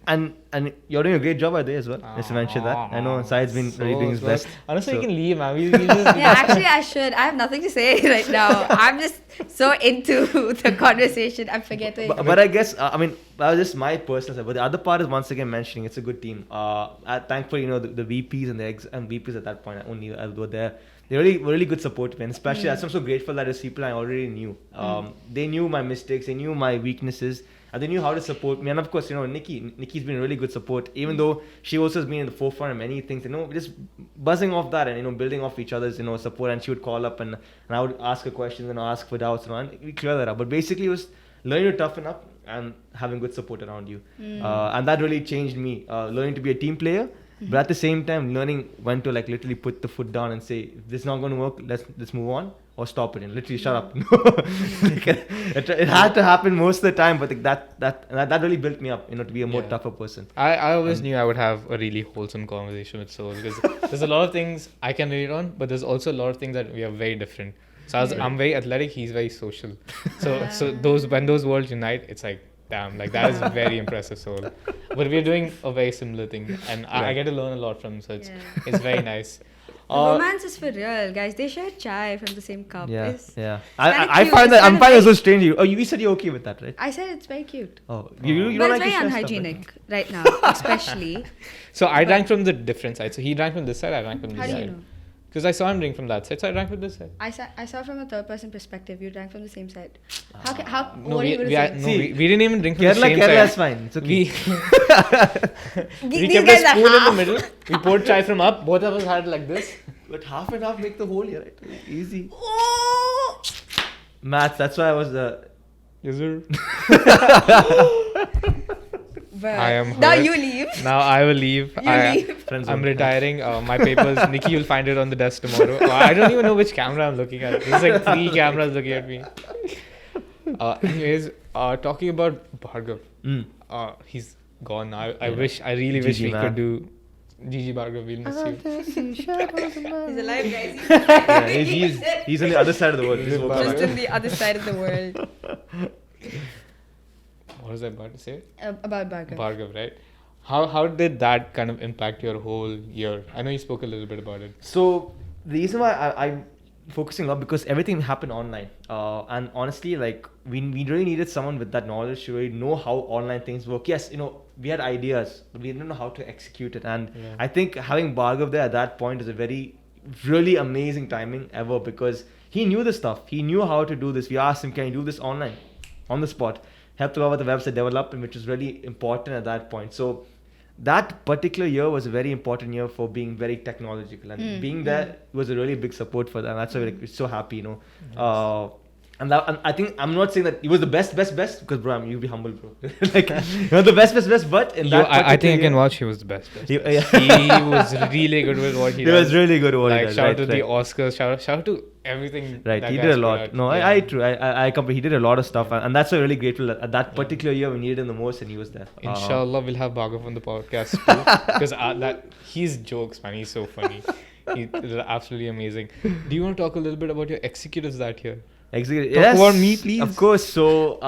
Oh, and you're doing a great job at it as well. Just to mention that. I know Said's been really doing his best. Honestly, So- you can leave, man. We just Yeah, actually, I should. I have nothing to say right now. I'm just so into the conversation. I'm forgetting. But I guess I mean that was just my personal side. But the other part is once again mentioning it's a good team. Thankfully, the VPs and the VPs at that point only were there. They were really good support, man. Especially, I'm so grateful that as people I already knew. They knew my mistakes, they knew my weaknesses, and they knew how to support me. And of course, Nikki's been really good support, even though she also has been in the forefront of many things. Just buzzing off that and building off each other's support. And she would call up and I would ask her questions and ask for doubts and we clear that up. But basically, it was learning to toughen up and having good support around you, and that really changed me. Learning to be a team player. But at the same time, learning when to literally put the foot down and say, if this is not going to work, let's move on or stop it and literally shut up. It had to happen most of the time, but that really built me up, to be a more tougher person. I always knew I would have a really wholesome conversation with Soehl, because there's a lot of things I can relate on, but there's also a lot of things that we are very different. So I'm very athletic, he's very social. So when those worlds unite, it's like, damn, that is very impressive, Soehl. But we're doing a very similar thing, and I get to learn a lot from him, so it's very nice. The romance is for real, guys. They share chai from the same cup. Yeah, It's yeah. kinda I cute. find It's I'm kinda finding it so nice. strange. You said you're okay with that, right? I said it's very cute. Oh, you But don't it's like very to share stuff, unhygienic right now, especially. So I drank from the different side. So he drank from this side, I drank from How this do you side. know? Because I saw him drink from that side, so I drank from this side. I saw from a third person perspective. You drank from the same side. How? No, What are you going to say? we didn't even drink from the Kerala, same Kerala's side. fine. It's okay. We These kept a guys are spoon in the half. middle. We poured chai from up. Both of us had it like this. But half and half make the whole, right? Easy. Oh! Maths, that's why I was the... Yes, sir. But I am now hurt. you leave. Now I will leave. You leave. Friends I'm only. retiring. My papers, Nikki will find it on the desk tomorrow. I don't even know which camera I'm looking at. There's like 3 cameras looking at me. Anyways, talking about Bhargav, he's gone now. I really wish GG, we man. could do GG Bhargav, we'll miss you. He's alive, guys. Yeah, he's on the other side of the world. He's Goodbye. Just on the other side of the world. What was I about to say? About Bhargav. Bhargav, right? How did that kind of impact your whole year? I know you spoke a little bit about it. So the reason why I'm focusing a lot because everything happened online, and honestly, we really needed someone with that knowledge to really know how online things work. Yes, we had ideas, but we didn't know how to execute it. And I think having Bhargav there at that point is a really amazing timing ever, because he knew the stuff. He knew how to do this. We asked him, can you do this online, on the spot? Helped about the website development, which was really important at that point. So that particular year was a very important year for being very technological, and being there was a really big support for that. And that's why we're so happy, Nice. And I think I'm not saying that he was the best, because bro, you'll be humble, bro. You're the best, but in that I think I particular can year- vouch he was the best. He He was really good with what he He does. was really good at what he Like does, shout out right, to the right. Oscars, shout out to everything. Right, that he guy's did a put lot. out. No, Yeah. I true. I compare. He did a lot of stuff, and that's why I'm really grateful at that particular year we needed him the most, and he was there. Inshallah, we'll have Bhargav on the podcast too, because he's jokes, man. He's so funny. He's absolutely amazing. Do you want to talk a little bit about your executives that year? Executive. Talk Yes, about me, please. Of course. So,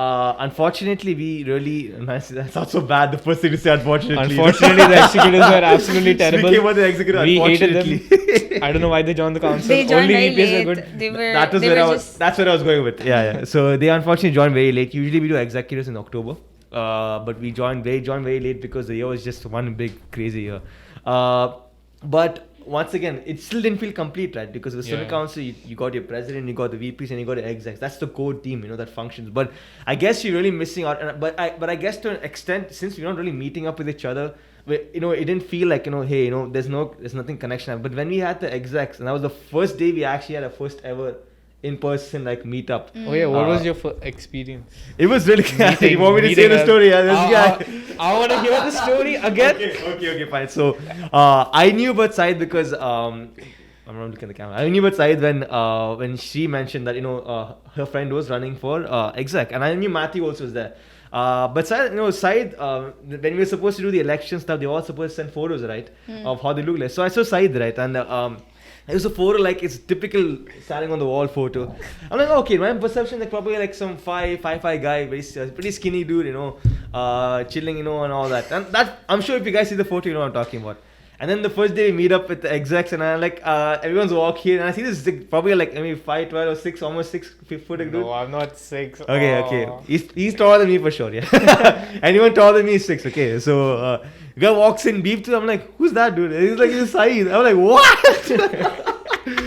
unfortunately, we really. That's not so bad. The first thing to say, unfortunately. Unfortunately, the executives were absolutely terrible. Speaking about the executive, We hated unfortunately. them. I don't know why they joined the council. They joined Only very VPs late. were good. They were. That was they where were I was. just- That's where I was going with. Yeah. So they unfortunately joined very late. Usually we do executives in October, but they joined very late because the year was just one big crazy year. But once again, it still didn't feel complete, right? Because with student Yeah. council, you got your president, you got the VPs, and you got the execs. That's the core team, that functions. But I guess you're really missing out. But I guess to an extent, since we're not really meeting up with each other, it didn't feel like hey, there's nothing connection. But when we had the execs, and that was the first day we actually had a first ever in-person meetup. Oh yeah, what was your experience? It was really. You want me to say Meeting the us. story? Yeah, this guy. I want to hear the story again. Okay, fine. So, I knew about Said because I'm not looking at the camera. I knew about Said when she mentioned that her friend was running for exec, and I knew Matthew also was there. But Said, when we were supposed to do the election stuff, they were all supposed to send photos, right, of how they look like. So I saw Said, right, and It was a photo, like it's typical standing on the wall photo. I'm like, okay, my perception like probably like some 5'5" guy, very pretty skinny dude, chilling, and all that. And that I'm sure if you guys see the photo, you know what I'm talking about. And then the first day we meet up with the execs, and I'm like, everyone's walking, and I see this probably like maybe 5'12" or 6, almost 6 foot dude. No, I'm not 6. Okay. He's taller than me for sure, yeah. Anyone taller than me is 6, okay. So, guy walks in, beep to, I'm like, who's that dude? And he's like, it's Saeed. I'm like, what?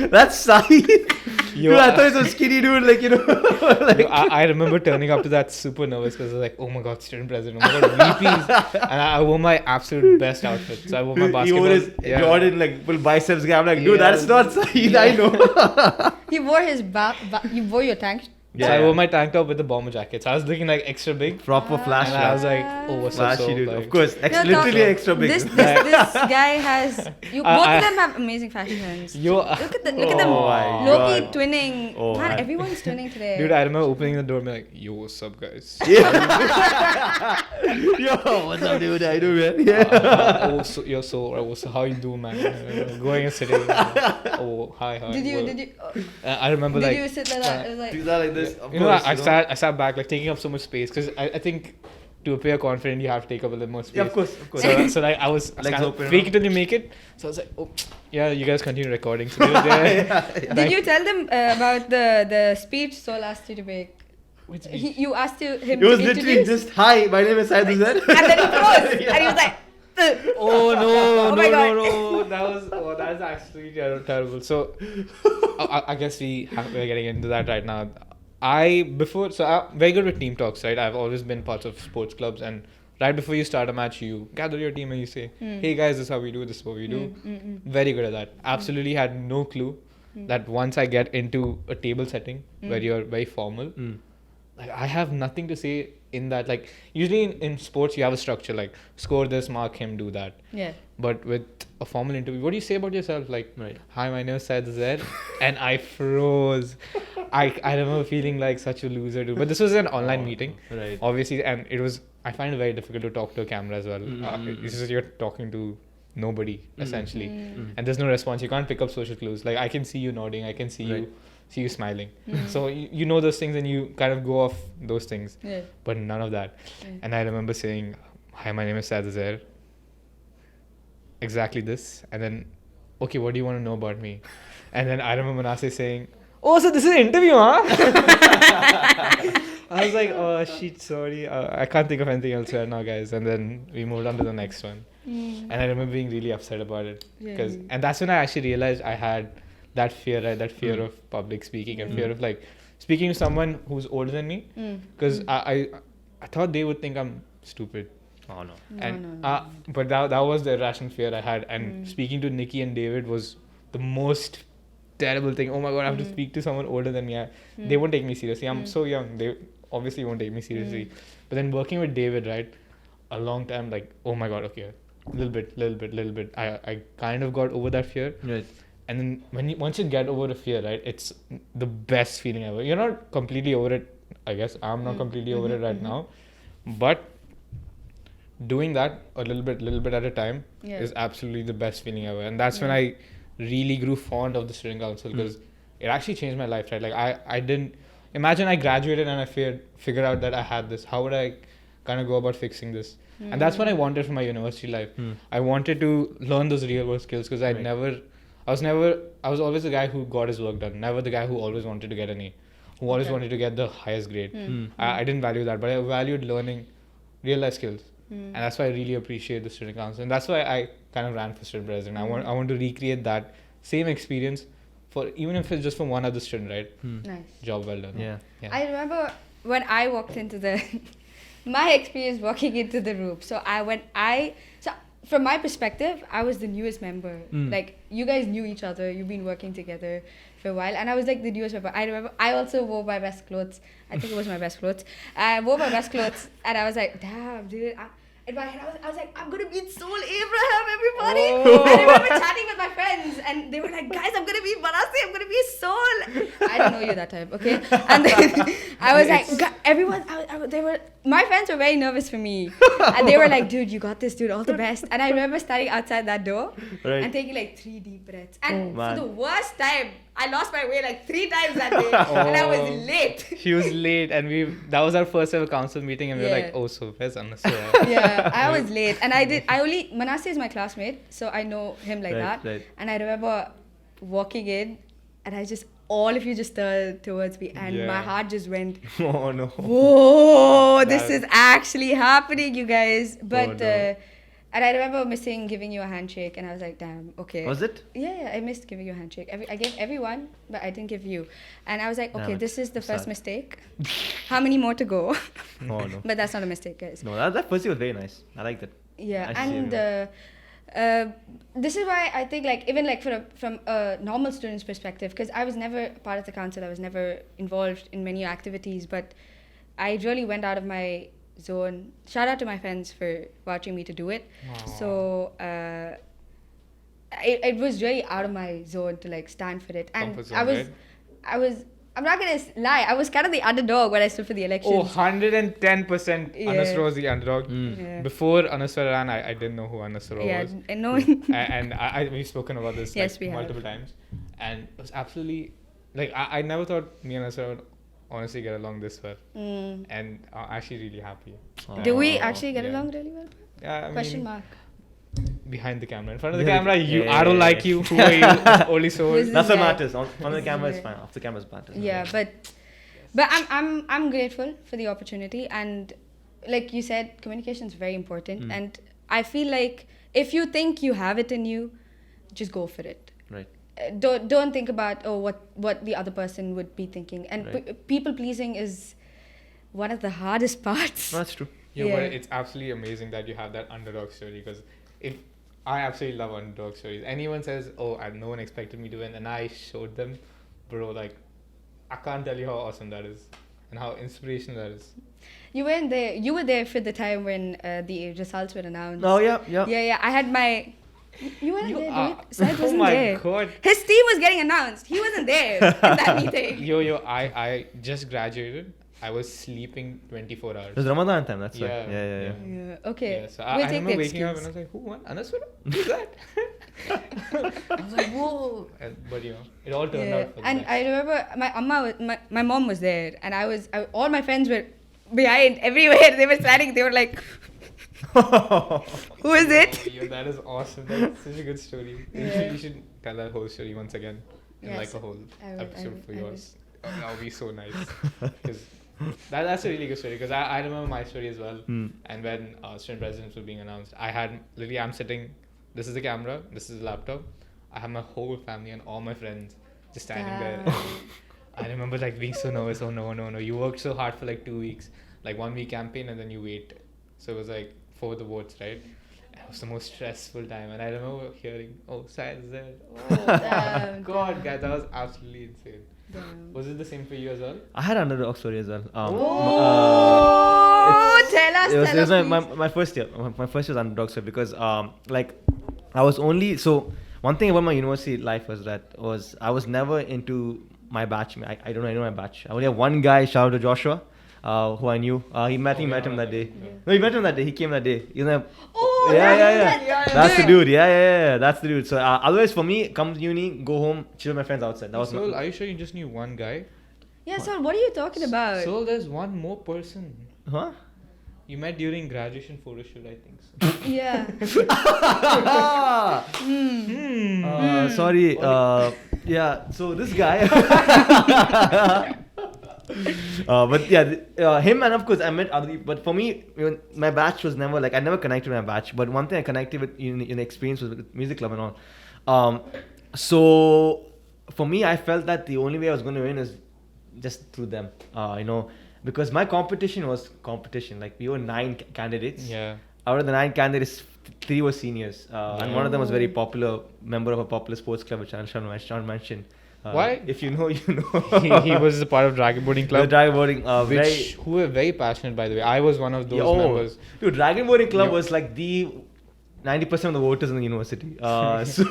That's Saeed. Dude, I thought it was a skinny dude, like, like. I remember turning up to that super nervous because I was like, oh my god, student president, oh my god, VPs. And I wore my absolute best outfit. So I wore my basketball. He wore his Jordan, like, full biceps guy. I'm like, dude, that's not Saeed, I know. He wore his you wore your tank. So I wore my tank top with the bomber jacket. So I was looking like extra big. Proper flash. And I was like, oh, what's up, flashy dude. like, Of course, literally extra big. This guy has. Both of them have amazing fashion sense. Look at them. Loki twinning. Oh, man, everyone's twinning today. Dude, I remember opening the door and being like, yo, what's up, guys? Yeah. Yo, what's up, dude? How you doing, man? Yeah. So how you do, man? Going and sitting. Oh, hi. Did you? I remember Did like. you sit like that? It was like. Do that like this. Of You know, course, I sat back, like taking up so much space because I think to appear confident you have to take up a little more space. Yeah, of course. So like I was Legs kind of open, fake it till you make it. So I was like, oh yeah, you guys continue recording. So they were there. Did you tell them about the speech Soehl asked you to make? Which You asked him It to was introduce. literally just, hi, my name is Saeed Hussain. And then he froze. And he was like, Oh Oh my God. no! That is actually terrible. So I guess we're getting into that right now. I'm very good with team talks, right? I've always been part of sports clubs, and right before you start a match, you gather your team and you say, "Hey guys, this is how we do. This is what we do." Very good at that. Absolutely had no clue that once I get into a table setting where you're very formal, like I have nothing to say in that. Like usually in sports you have a structure, like score this, mark him, do that. Yeah. But with a formal interview, what do you say about yourself? Like, hi, my name is Saeed Zed, and I froze. I remember feeling like such a loser, dude. But this was an online meeting, Right. obviously, and it was. I find it very difficult to talk to a camera as well. It's just you're talking to nobody essentially, and there's no response. You can't pick up social clues. Like I can see you nodding, I can see you smiling. So you know those things, and you kind of go off those things. Yeah. But none of that. And I remember saying, "Hi, my name is Saeed Zed." Exactly this, and then, okay, what do you want to know about me? And then I remember Nasir saying, "Oh, so this is an interview, huh?" I was like, "Oh shit, sorry, I can't think of anything else right now, guys." And then we moved on to the next one, and I remember being really upset about it and that's when I actually realized I had that fear, right? That fear of public speaking and fear of like speaking to someone who's older than me, because I thought they would think I'm stupid. Oh no. But that was the irrational fear I had, and speaking to Nikki and David was the most terrible thing. Oh my god, I have to speak to someone older than me. They won't take me seriously. I'm so young. They obviously won't take me seriously. But then working with David, right, a long time, like, oh my god, okay, little bit. I kind of got over that fear. Right. And then once you get over the fear, right, it's the best feeling ever. You're not completely over it, I guess. I'm not completely over it right now, but doing that a little bit at a time is absolutely the best feeling ever. And that's when I really grew fond of the student council, because it actually changed my life, right? Like I didn't imagine I graduated and I figured out that I had this. How would I kind of go about fixing this? And that's what I wanted from my university life. I wanted to learn those real world skills, because I was always the guy who got his work done, never the guy who always wanted to get an A, who always wanted to get the highest grade. I didn't value that, but I valued learning real life skills. And that's why I really appreciate the student council, and that's why I kind of ran for student president. I want to recreate that same experience for, even if it's just for one other student, right? Nice. Job well done. Yeah. I remember when I walked into my experience walking into the room. So from my perspective, I was the newest member. Like, you guys knew each other. You've been working together for a while. And I was like the newest member. I remember I also wore my best clothes. I think it was my best clothes. I wore my best clothes. And I was like, damn, dude. In my head, I was like, I'm going to meet Soehl Abraham, everybody. I remember chatting with my friends. And they were like, guys, I'm going to meet Manasi. I'm going to meet Soehl. I didn't know you that time, okay? And then I was like, everyone, I my friends were very nervous for me. And they were like, dude, you got this, dude, all the best. And I remember standing outside that door and taking like 3 deep breaths. And for the worst time, I lost my way like 3 times that day. And I was late. She was late, and that was our first ever council meeting, and we were like, oh, so where's Anaswara? Yeah, I was late. And Manasseh is my classmate, so I know him like that. Right. And I remember walking in, and all of you just turned towards me, and my heart just went, Oh no. whoa, this is actually happening, you guys. But, and I remember missing giving you a handshake, and I was like, damn, okay. Was it? Yeah, I missed giving you a handshake. I gave everyone, but I didn't give you. And I was like, okay, this is the first mistake. How many more to go? Oh no. But that's not a mistake, guys. No, that first year was very nice. I liked it. Yeah, I see and this is why I think, like, even like from a normal student's perspective, because I was never part of the council, I was never involved in many activities, but I really went out of my zone. Shout out to my friends for vouching me to do it. Aww. So it was really out of my zone to like stand for it, and Comfort zone, right? I'm not gonna lie, I was kind of the underdog when I stood for the election. Oh, 110% Anaswara was the underdog. Yeah. Before Anaswara ran, I didn't know who Anaswara was. And no. and we've spoken about this Yes, like, we have. multiple times. And it was absolutely, like, I never thought me and Anaswara would honestly get along this well. And I'm actually really happy. Do we actually get Yeah. along really well? Yeah, I Question mean, mark. behind the camera. In front of the Yeah, camera, yeah, I don't yeah, like you. Who are you? Only so. Who's That's what guy. matters. On the camera it's fine. Off the camera it's matters. Yeah, but I'm grateful for the opportunity, and like you said, communication is very important, and I feel like if you think you have it in you, just go for it. Right. Don't think about what the other person would be thinking, and Right. people pleasing is one of the hardest parts. No, that's true. Yeah, Yeah. but it's absolutely amazing that you have that underdog story, because if I absolutely love underdog stories. Anyone says, oh, no one expected me to win, and I showed them, bro, like, I can't tell you how awesome that is and how inspirational that is. You weren't there. You were there for the time when the results were announced. Oh yeah. Yeah. I had my. You weren't there, dude. Said Oh wasn't my there. god. His team was getting announced. He wasn't there in that meeting. Yo, I just graduated. I was sleeping 24 hours. It was Ramadan time. That's Yeah, right. Yeah. Yeah. Okay. Yeah, so We'll I take remember the waking up and I excuse. was like, who won? Anaswara? Who's that? I was like, whoa. But it all turned Yeah. out for the And best. I remember my mom was there, and all my friends were behind everywhere. They were standing. They were like, "Who is it?" Oh, yeah, that is awesome. That's such a good story. Yeah. You should tell that whole story once again in Yes, like a whole I will, episode for I will. yours. Oh, that would be so nice. Because that's a really good story. Because I remember my story as well. And when student presidents were being announced, I'm sitting. This is the camera. This is the laptop. I have my whole family and all my friends just standing there. Damn. I remember like being so nervous. Oh no. You worked so hard for like 2 weeks, like 1 week campaign, and then you wait. So it was like for the votes, right? It was the most stressful time, and I remember hearing, "Oh, Sai is there." Oh Damn, God, guys, that was absolutely insane. Damn. Was it the same for you as well? I had underdog story as well. Oh, tell us. It was please. my first year. My first year was underdog story because like I was only so one thing about my university life was I was never into my batch. I don't know my batch. I only have one guy. Shout out to Joshua. Who I knew. He met him that day. Yeah. No, he met him that day. He came that day. You know. Oh, Yeah. That's the dude. Yeah. That's the dude. So otherwise, for me, come uni, go home, chill with my friends outside. That was Soehl, are you sure you just knew one guy? Yeah, so what are you talking about? Soehl, there's one more person. Huh? You met during graduation photo shoot, I think. So. Yeah. Sorry. Yeah. So this guy. But yeah, him and of course I met other people. But for me, my batch was never like I never connected with my batch. But one thing I connected with in experience was with music club and all. So for me, I felt that the only way I was going to win is just through them. Because my competition was competition. Like we were 9 candidates. Yeah. Out of the 9 candidates, 3 were seniors, and one of them was very popular member of a popular sports club, which I shall mention. Why? If you know, you know. he was a part of Dragon Boarding The Club, Dragon Boarding, who were very passionate, by the way. I was one of those members. Dude, Dragon Boarding Club Yeah. was like the 90% of the voters in the university. So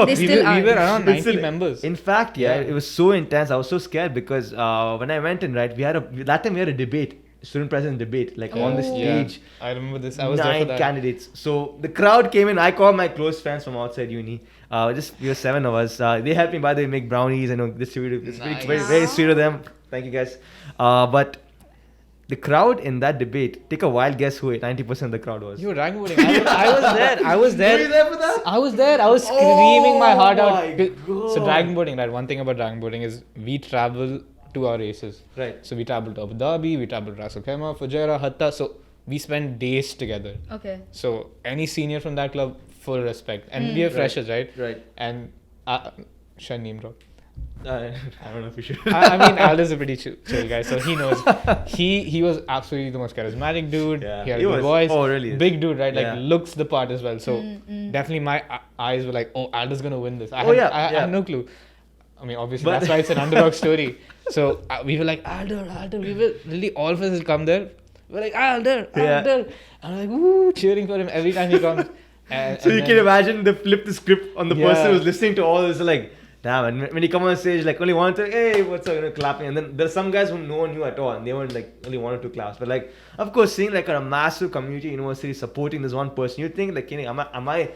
They we still were are. around It's 90 still- members. In fact, Yeah. it was so intense. I was so scared because when I went in, right, that time we had a debate. student president debate, like on the Oh. stage. I remember this. I was there for 9 that. candidates. So the crowd came in. I called my close friends from outside uni. We were 7 of us. They helped me, by the way, make brownies and distribute. It's Nice. very, very sweet of them. Thank you guys. But the crowd in that debate, take a wild guess who 90% of the crowd was. You were dragon boating. I was there. I was there. Were you there for that? I was there. I was screaming my heart Oh out. my So God. dragon boating, right? One thing about dragon boating is we travel to our races. Right. So we travel to Abu Dhabi, we travel to Ras Al Khaimah, Fujairah, Hatta. So we spend days together. Okay. So any senior from that club, full respect. And we are freshers, right? Right. And should I name drop? I don't know if you should. I mean, Aldo's a pretty chill guy, so he knows. He was absolutely the most charismatic dude. Yeah, He had he a good was. voice. Oh, really? Big dude, right? Like Yeah. looks the part as well. So definitely my eyes were like, oh, Aldo's gonna win this. I had no clue. I mean, obviously But- that's why it's an underdog story. So we were like, Aldo, we will really all of us will come there. We're like, Aldo. And I'm like, woo, cheering for him every time he comes. So you can imagine the flip the script on the person Yeah. who's listening to all this, like, damn, and when you come on stage, like, only one or two, hey, what's up, clapping. And then there's some guys whom no one knew at all, and they weren't, like, only one or two claps. But, like, of course, seeing, like, a massive community university supporting this one person, you think, like, am I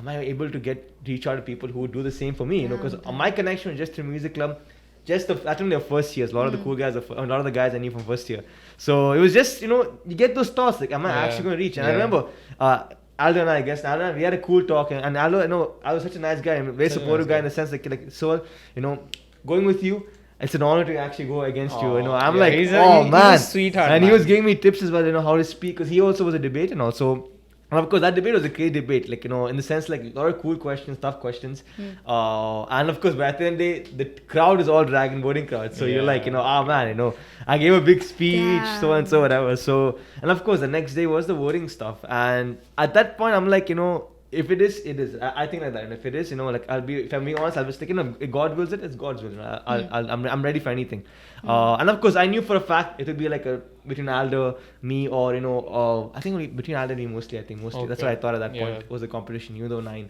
able to reach out to people who would do the same for me? Because my connection was just through music club. Just that's only the first years. A lot of the cool guys, a lot of the guys I knew from first year. So it was just, you get those thoughts, like, am I actually going to reach? And I remember, Aldo and I, we had a cool talk, and Aldo, I was such a nice guy, and very supportive guy in the sense, like Soehl, going with you, it's an honor to actually go against you. I'm like, he's man, a sweetheart, and he man. was giving me tips as well, how to speak, because he also was a debater, and also. And of course, that debate was a great debate, like, in the sense, like, a lot of cool questions, tough questions. And of course, by the end of the day, the crowd is all dragon boating crowd. So you're like, man, I gave a big speech, so and so, whatever. So, and of course, the next day was the voting stuff. And at that point, I'm like, if it is, it is. I think like that. And if it is, like, if I'm being honest, I'll just like, if God wills it, it's God's will. I'm ready for anything. And of course, I knew for a fact it would be like between Aldo, me, or I think only between Aldo and me mostly. That's what I thought at that point was the competition. Even though 9,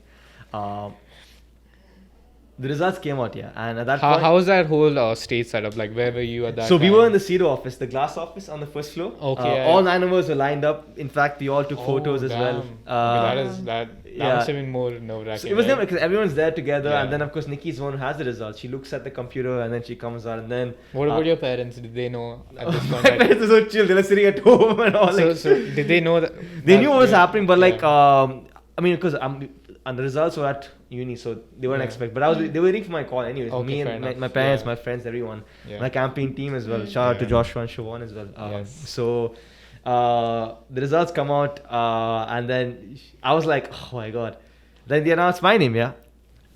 the results came out, and at that point, how was that whole stage setup? Like, where were you at that? So we time? were in the Cedo office, the glass office on the first floor. Okay. All 9 of us were lined up. In fact, we all took photos as well. That must have been more nerve-wracking. So it was right? never because everyone's there together, and then of course Nikki's the one who has the results. She looks at the computer and then she comes out, and then. What about your parents? Did they know at this point? My parents were so chill. They were sitting at home and all. So did they know that? They knew what was happening, but because and the results were at uni, so they weren't expecting. But they were waiting for my call anyways. Okay, Me and my parents, my friends, everyone, my campaign team as well. Shout out to Joshua and Siobhan as well. So. The results come out, and then I was like, oh my god. Then they announced my name,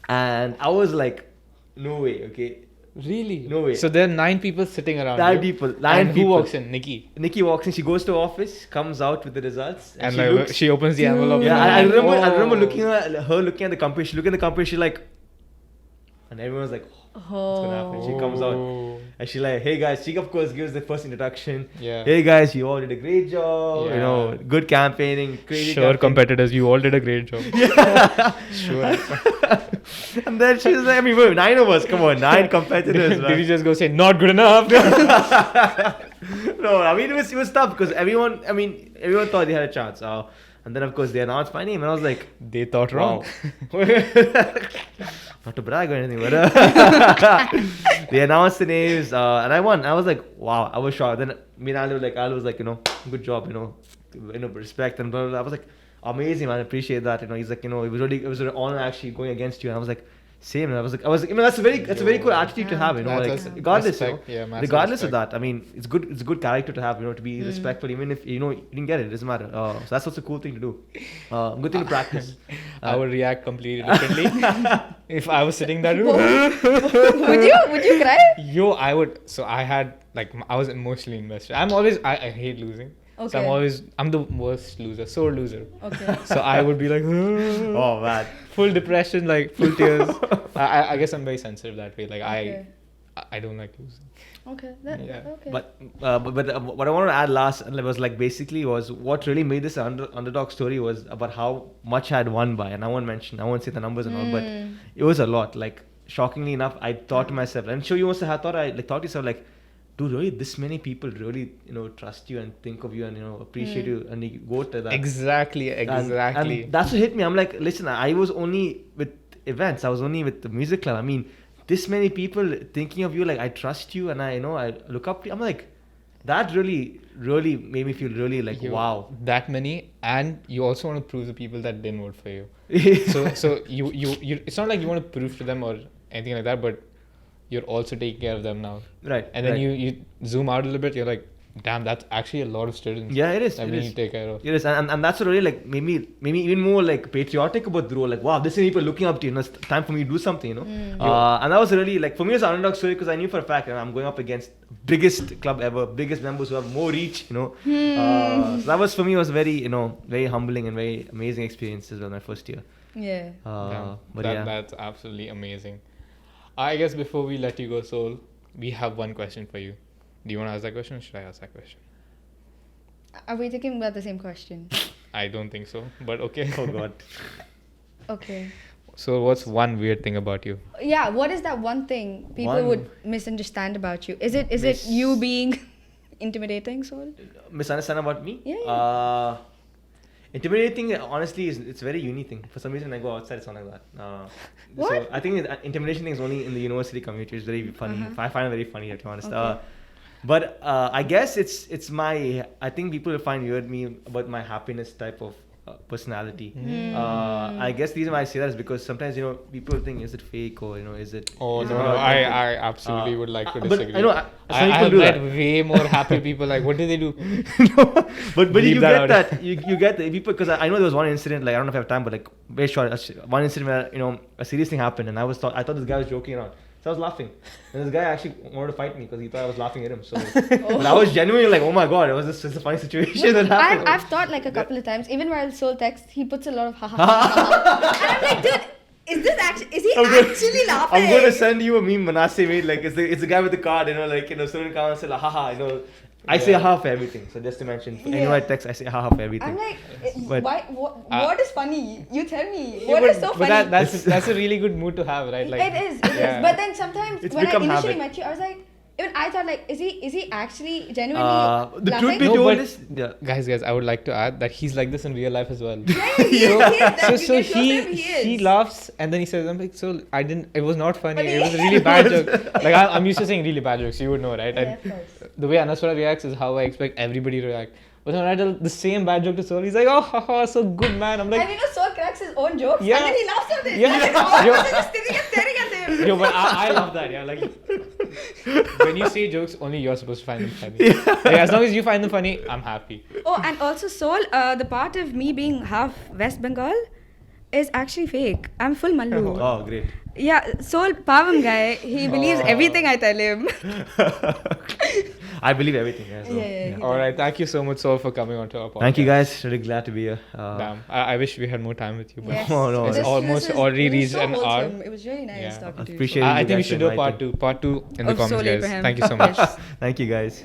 and I was like, no way, okay. Really? No way. So there are 9 people sitting around. 9 you. people. And who people. walks in? Nikki. Nikki walks in. She goes to office, comes out with the results, And she like, looks. she opens the envelope. Yeah, and I like, remember oh. looking at her looking at the computer. She looked at the computer. She's like, and everyone was like, what's gonna happen? She comes out. Oh. And she's like, hey guys, she of course gives the first introduction. Yeah. Hey guys, you all did a great job. Yeah. Good campaigning. Crazy Sure, campaigning. competitors, you all did a great job. Sure. And then she was like, we're 9 of us. Come on, 9 competitors. Did you just go say, not good enough? No, it was tough because everyone thought they had a chance. And then of course they announced my name, and I was like, They thought wrong. wow. Not to brag or anything, but they announced the names, and I won. I was like, wow, I was shocked. Then me and Al was like, good job, respect and blah, blah, blah. I was like, amazing, man, I appreciate that. He's like, it was an honor actually going against you. And I was like, same. And I was like, that's a very cool attitude to have, That's like regardless, respect, massive regardless respect. of that. It's a good character to have, to be respectful, even if you didn't get it. It doesn't matter. So that's also a cool thing to do. Good thing to practice. I would react completely differently if I was sitting there. Would you cry? Yo, I would. So I was emotionally invested. I hate losing. Okay. So I'm the worst loser, sore loser. Okay. So I would be like, Oh man. full depression, like full tears. I guess I'm very sensitive that way. Like I don't like losing. Okay. Okay. But what I wanted to add last was what really made this underdog story was about how much I had won by, and I won't say the numbers and all, but it was a lot. Like shockingly enough, I thought to myself, I'm sure you must have thought to yourself like, dude, really, this many people really, trust you and think of you and, appreciate you, and you go to that. Exactly. And that's what hit me. I'm like, listen, I was only with events. I was only with the music club. I mean, this many people thinking of you, like, I trust you and I look up to you. I'm like, that really made me feel really like, wow. That many, and you also want to prove to people that didn't vote for you. So you it's not like you want to prove to them or anything like that, but you're also taking care of them now. Right. And then you zoom out a little bit, you're like, damn, that's actually a lot of students. Yeah, it is. That we need to take care of. It is, and that's what really like made me even more like patriotic about the role. Like, wow, this many people looking up to you. It's time for me to do something. And that was really like, for me, it's an underdog story because I knew for a fact, I'm going up against biggest club ever, biggest members who have more reach. So that was, for me, was very very humbling and very amazing experience as well my first year. Yeah. But that's absolutely amazing. I guess before we let you go, Soul, we have one question for you. Do you want to ask that question or should I ask that question? Are we thinking about the same question? I don't think so, but okay. Oh God. Okay. So what's one weird thing about you? Yeah, what is that one thing people would misunderstand about you? Is it you being intimidating, Soul? Misunderstand about me? Yeah. Intimidating, honestly, it's a very unique thing. For some reason, when I go outside, it's not like that. What? So I think intimidation thing is only in the university community. It's very funny. I find it very funny, to be honest. Okay. But I guess it's my. I think people will find weird me about my happiness type of personality. I guess the reason why I say that is because sometimes people think, is it fake or is it? Oh is it no, not I authentic? absolutely would like to But disagree. I know some I people do met that. way more happy people. Like, what did they do? But Leave you that get out. that you get the people, because I know there was one incident, like I don't know if I have time, but like very short, one incident where a serious thing happened and I thought this guy was joking around, so I was laughing, and this guy actually wanted to fight me because he thought I was laughing at him. So but I was genuinely like, oh my God, it was just a funny situation that happened. I've thought like a couple of times, even while Soul texts, he puts a lot of ha ha ha. And I'm like, dude, is he actually laughing? I'm going to send you a meme Manasseh made, like it's the guy with the card, student comes and say like, haha, I say haha for everything. So just to mention, anyone I text, I say haha for everything. I'm like, But- why? What is funny? You tell me. Yeah, What is so but funny? that's a really good mood to have, right? Like, It is. yeah. But then sometimes It's when I become initially habit. met you, I was like, even I thought like, is he actually genuinely The laughing? truth be No, told but- is, yeah. guys, I would like to add that he's like this in real life as well. So he laughs and then he says, I'm like, so I didn't, it was not funny, it was a really bad joke. Like I'm used to saying really bad jokes, you would know, right? Yeah, And of course. the way Anaswara reacts is how I expect everybody to react. But when I tell the same bad joke to Soul, he's like, oh, haha, so good, man. I'm like, And Soul cracks his own jokes, Yeah. and then he laughs at it. Yeah. And all Yo. of us are just staring at him. yo, but I love that, yeah. Like, when you say jokes, only you're supposed to find them funny. Like, as long as you find them funny, I'm happy. Oh, and also Soul, the part of me being half West Bengal is actually fake. I'm full Mallu. Oh, great. Yeah, Soul Pavam guy, he believes everything I tell him. I believe everything. Yeah, so, Yeah. All right, thank you so much, Soul, for coming on to our podcast. Thank you guys. Really glad to be here. Damn, I wish we had more time with you. But Yes. Oh, no, it's this- almost already it was reached so an hour. wholesome. It was really nice Yeah. talking to you. Appreciate I you think we guys should do a inviting. part two in the Of comments, Soehl guys. Abraham. Thank you so much. Yes. Thank you guys.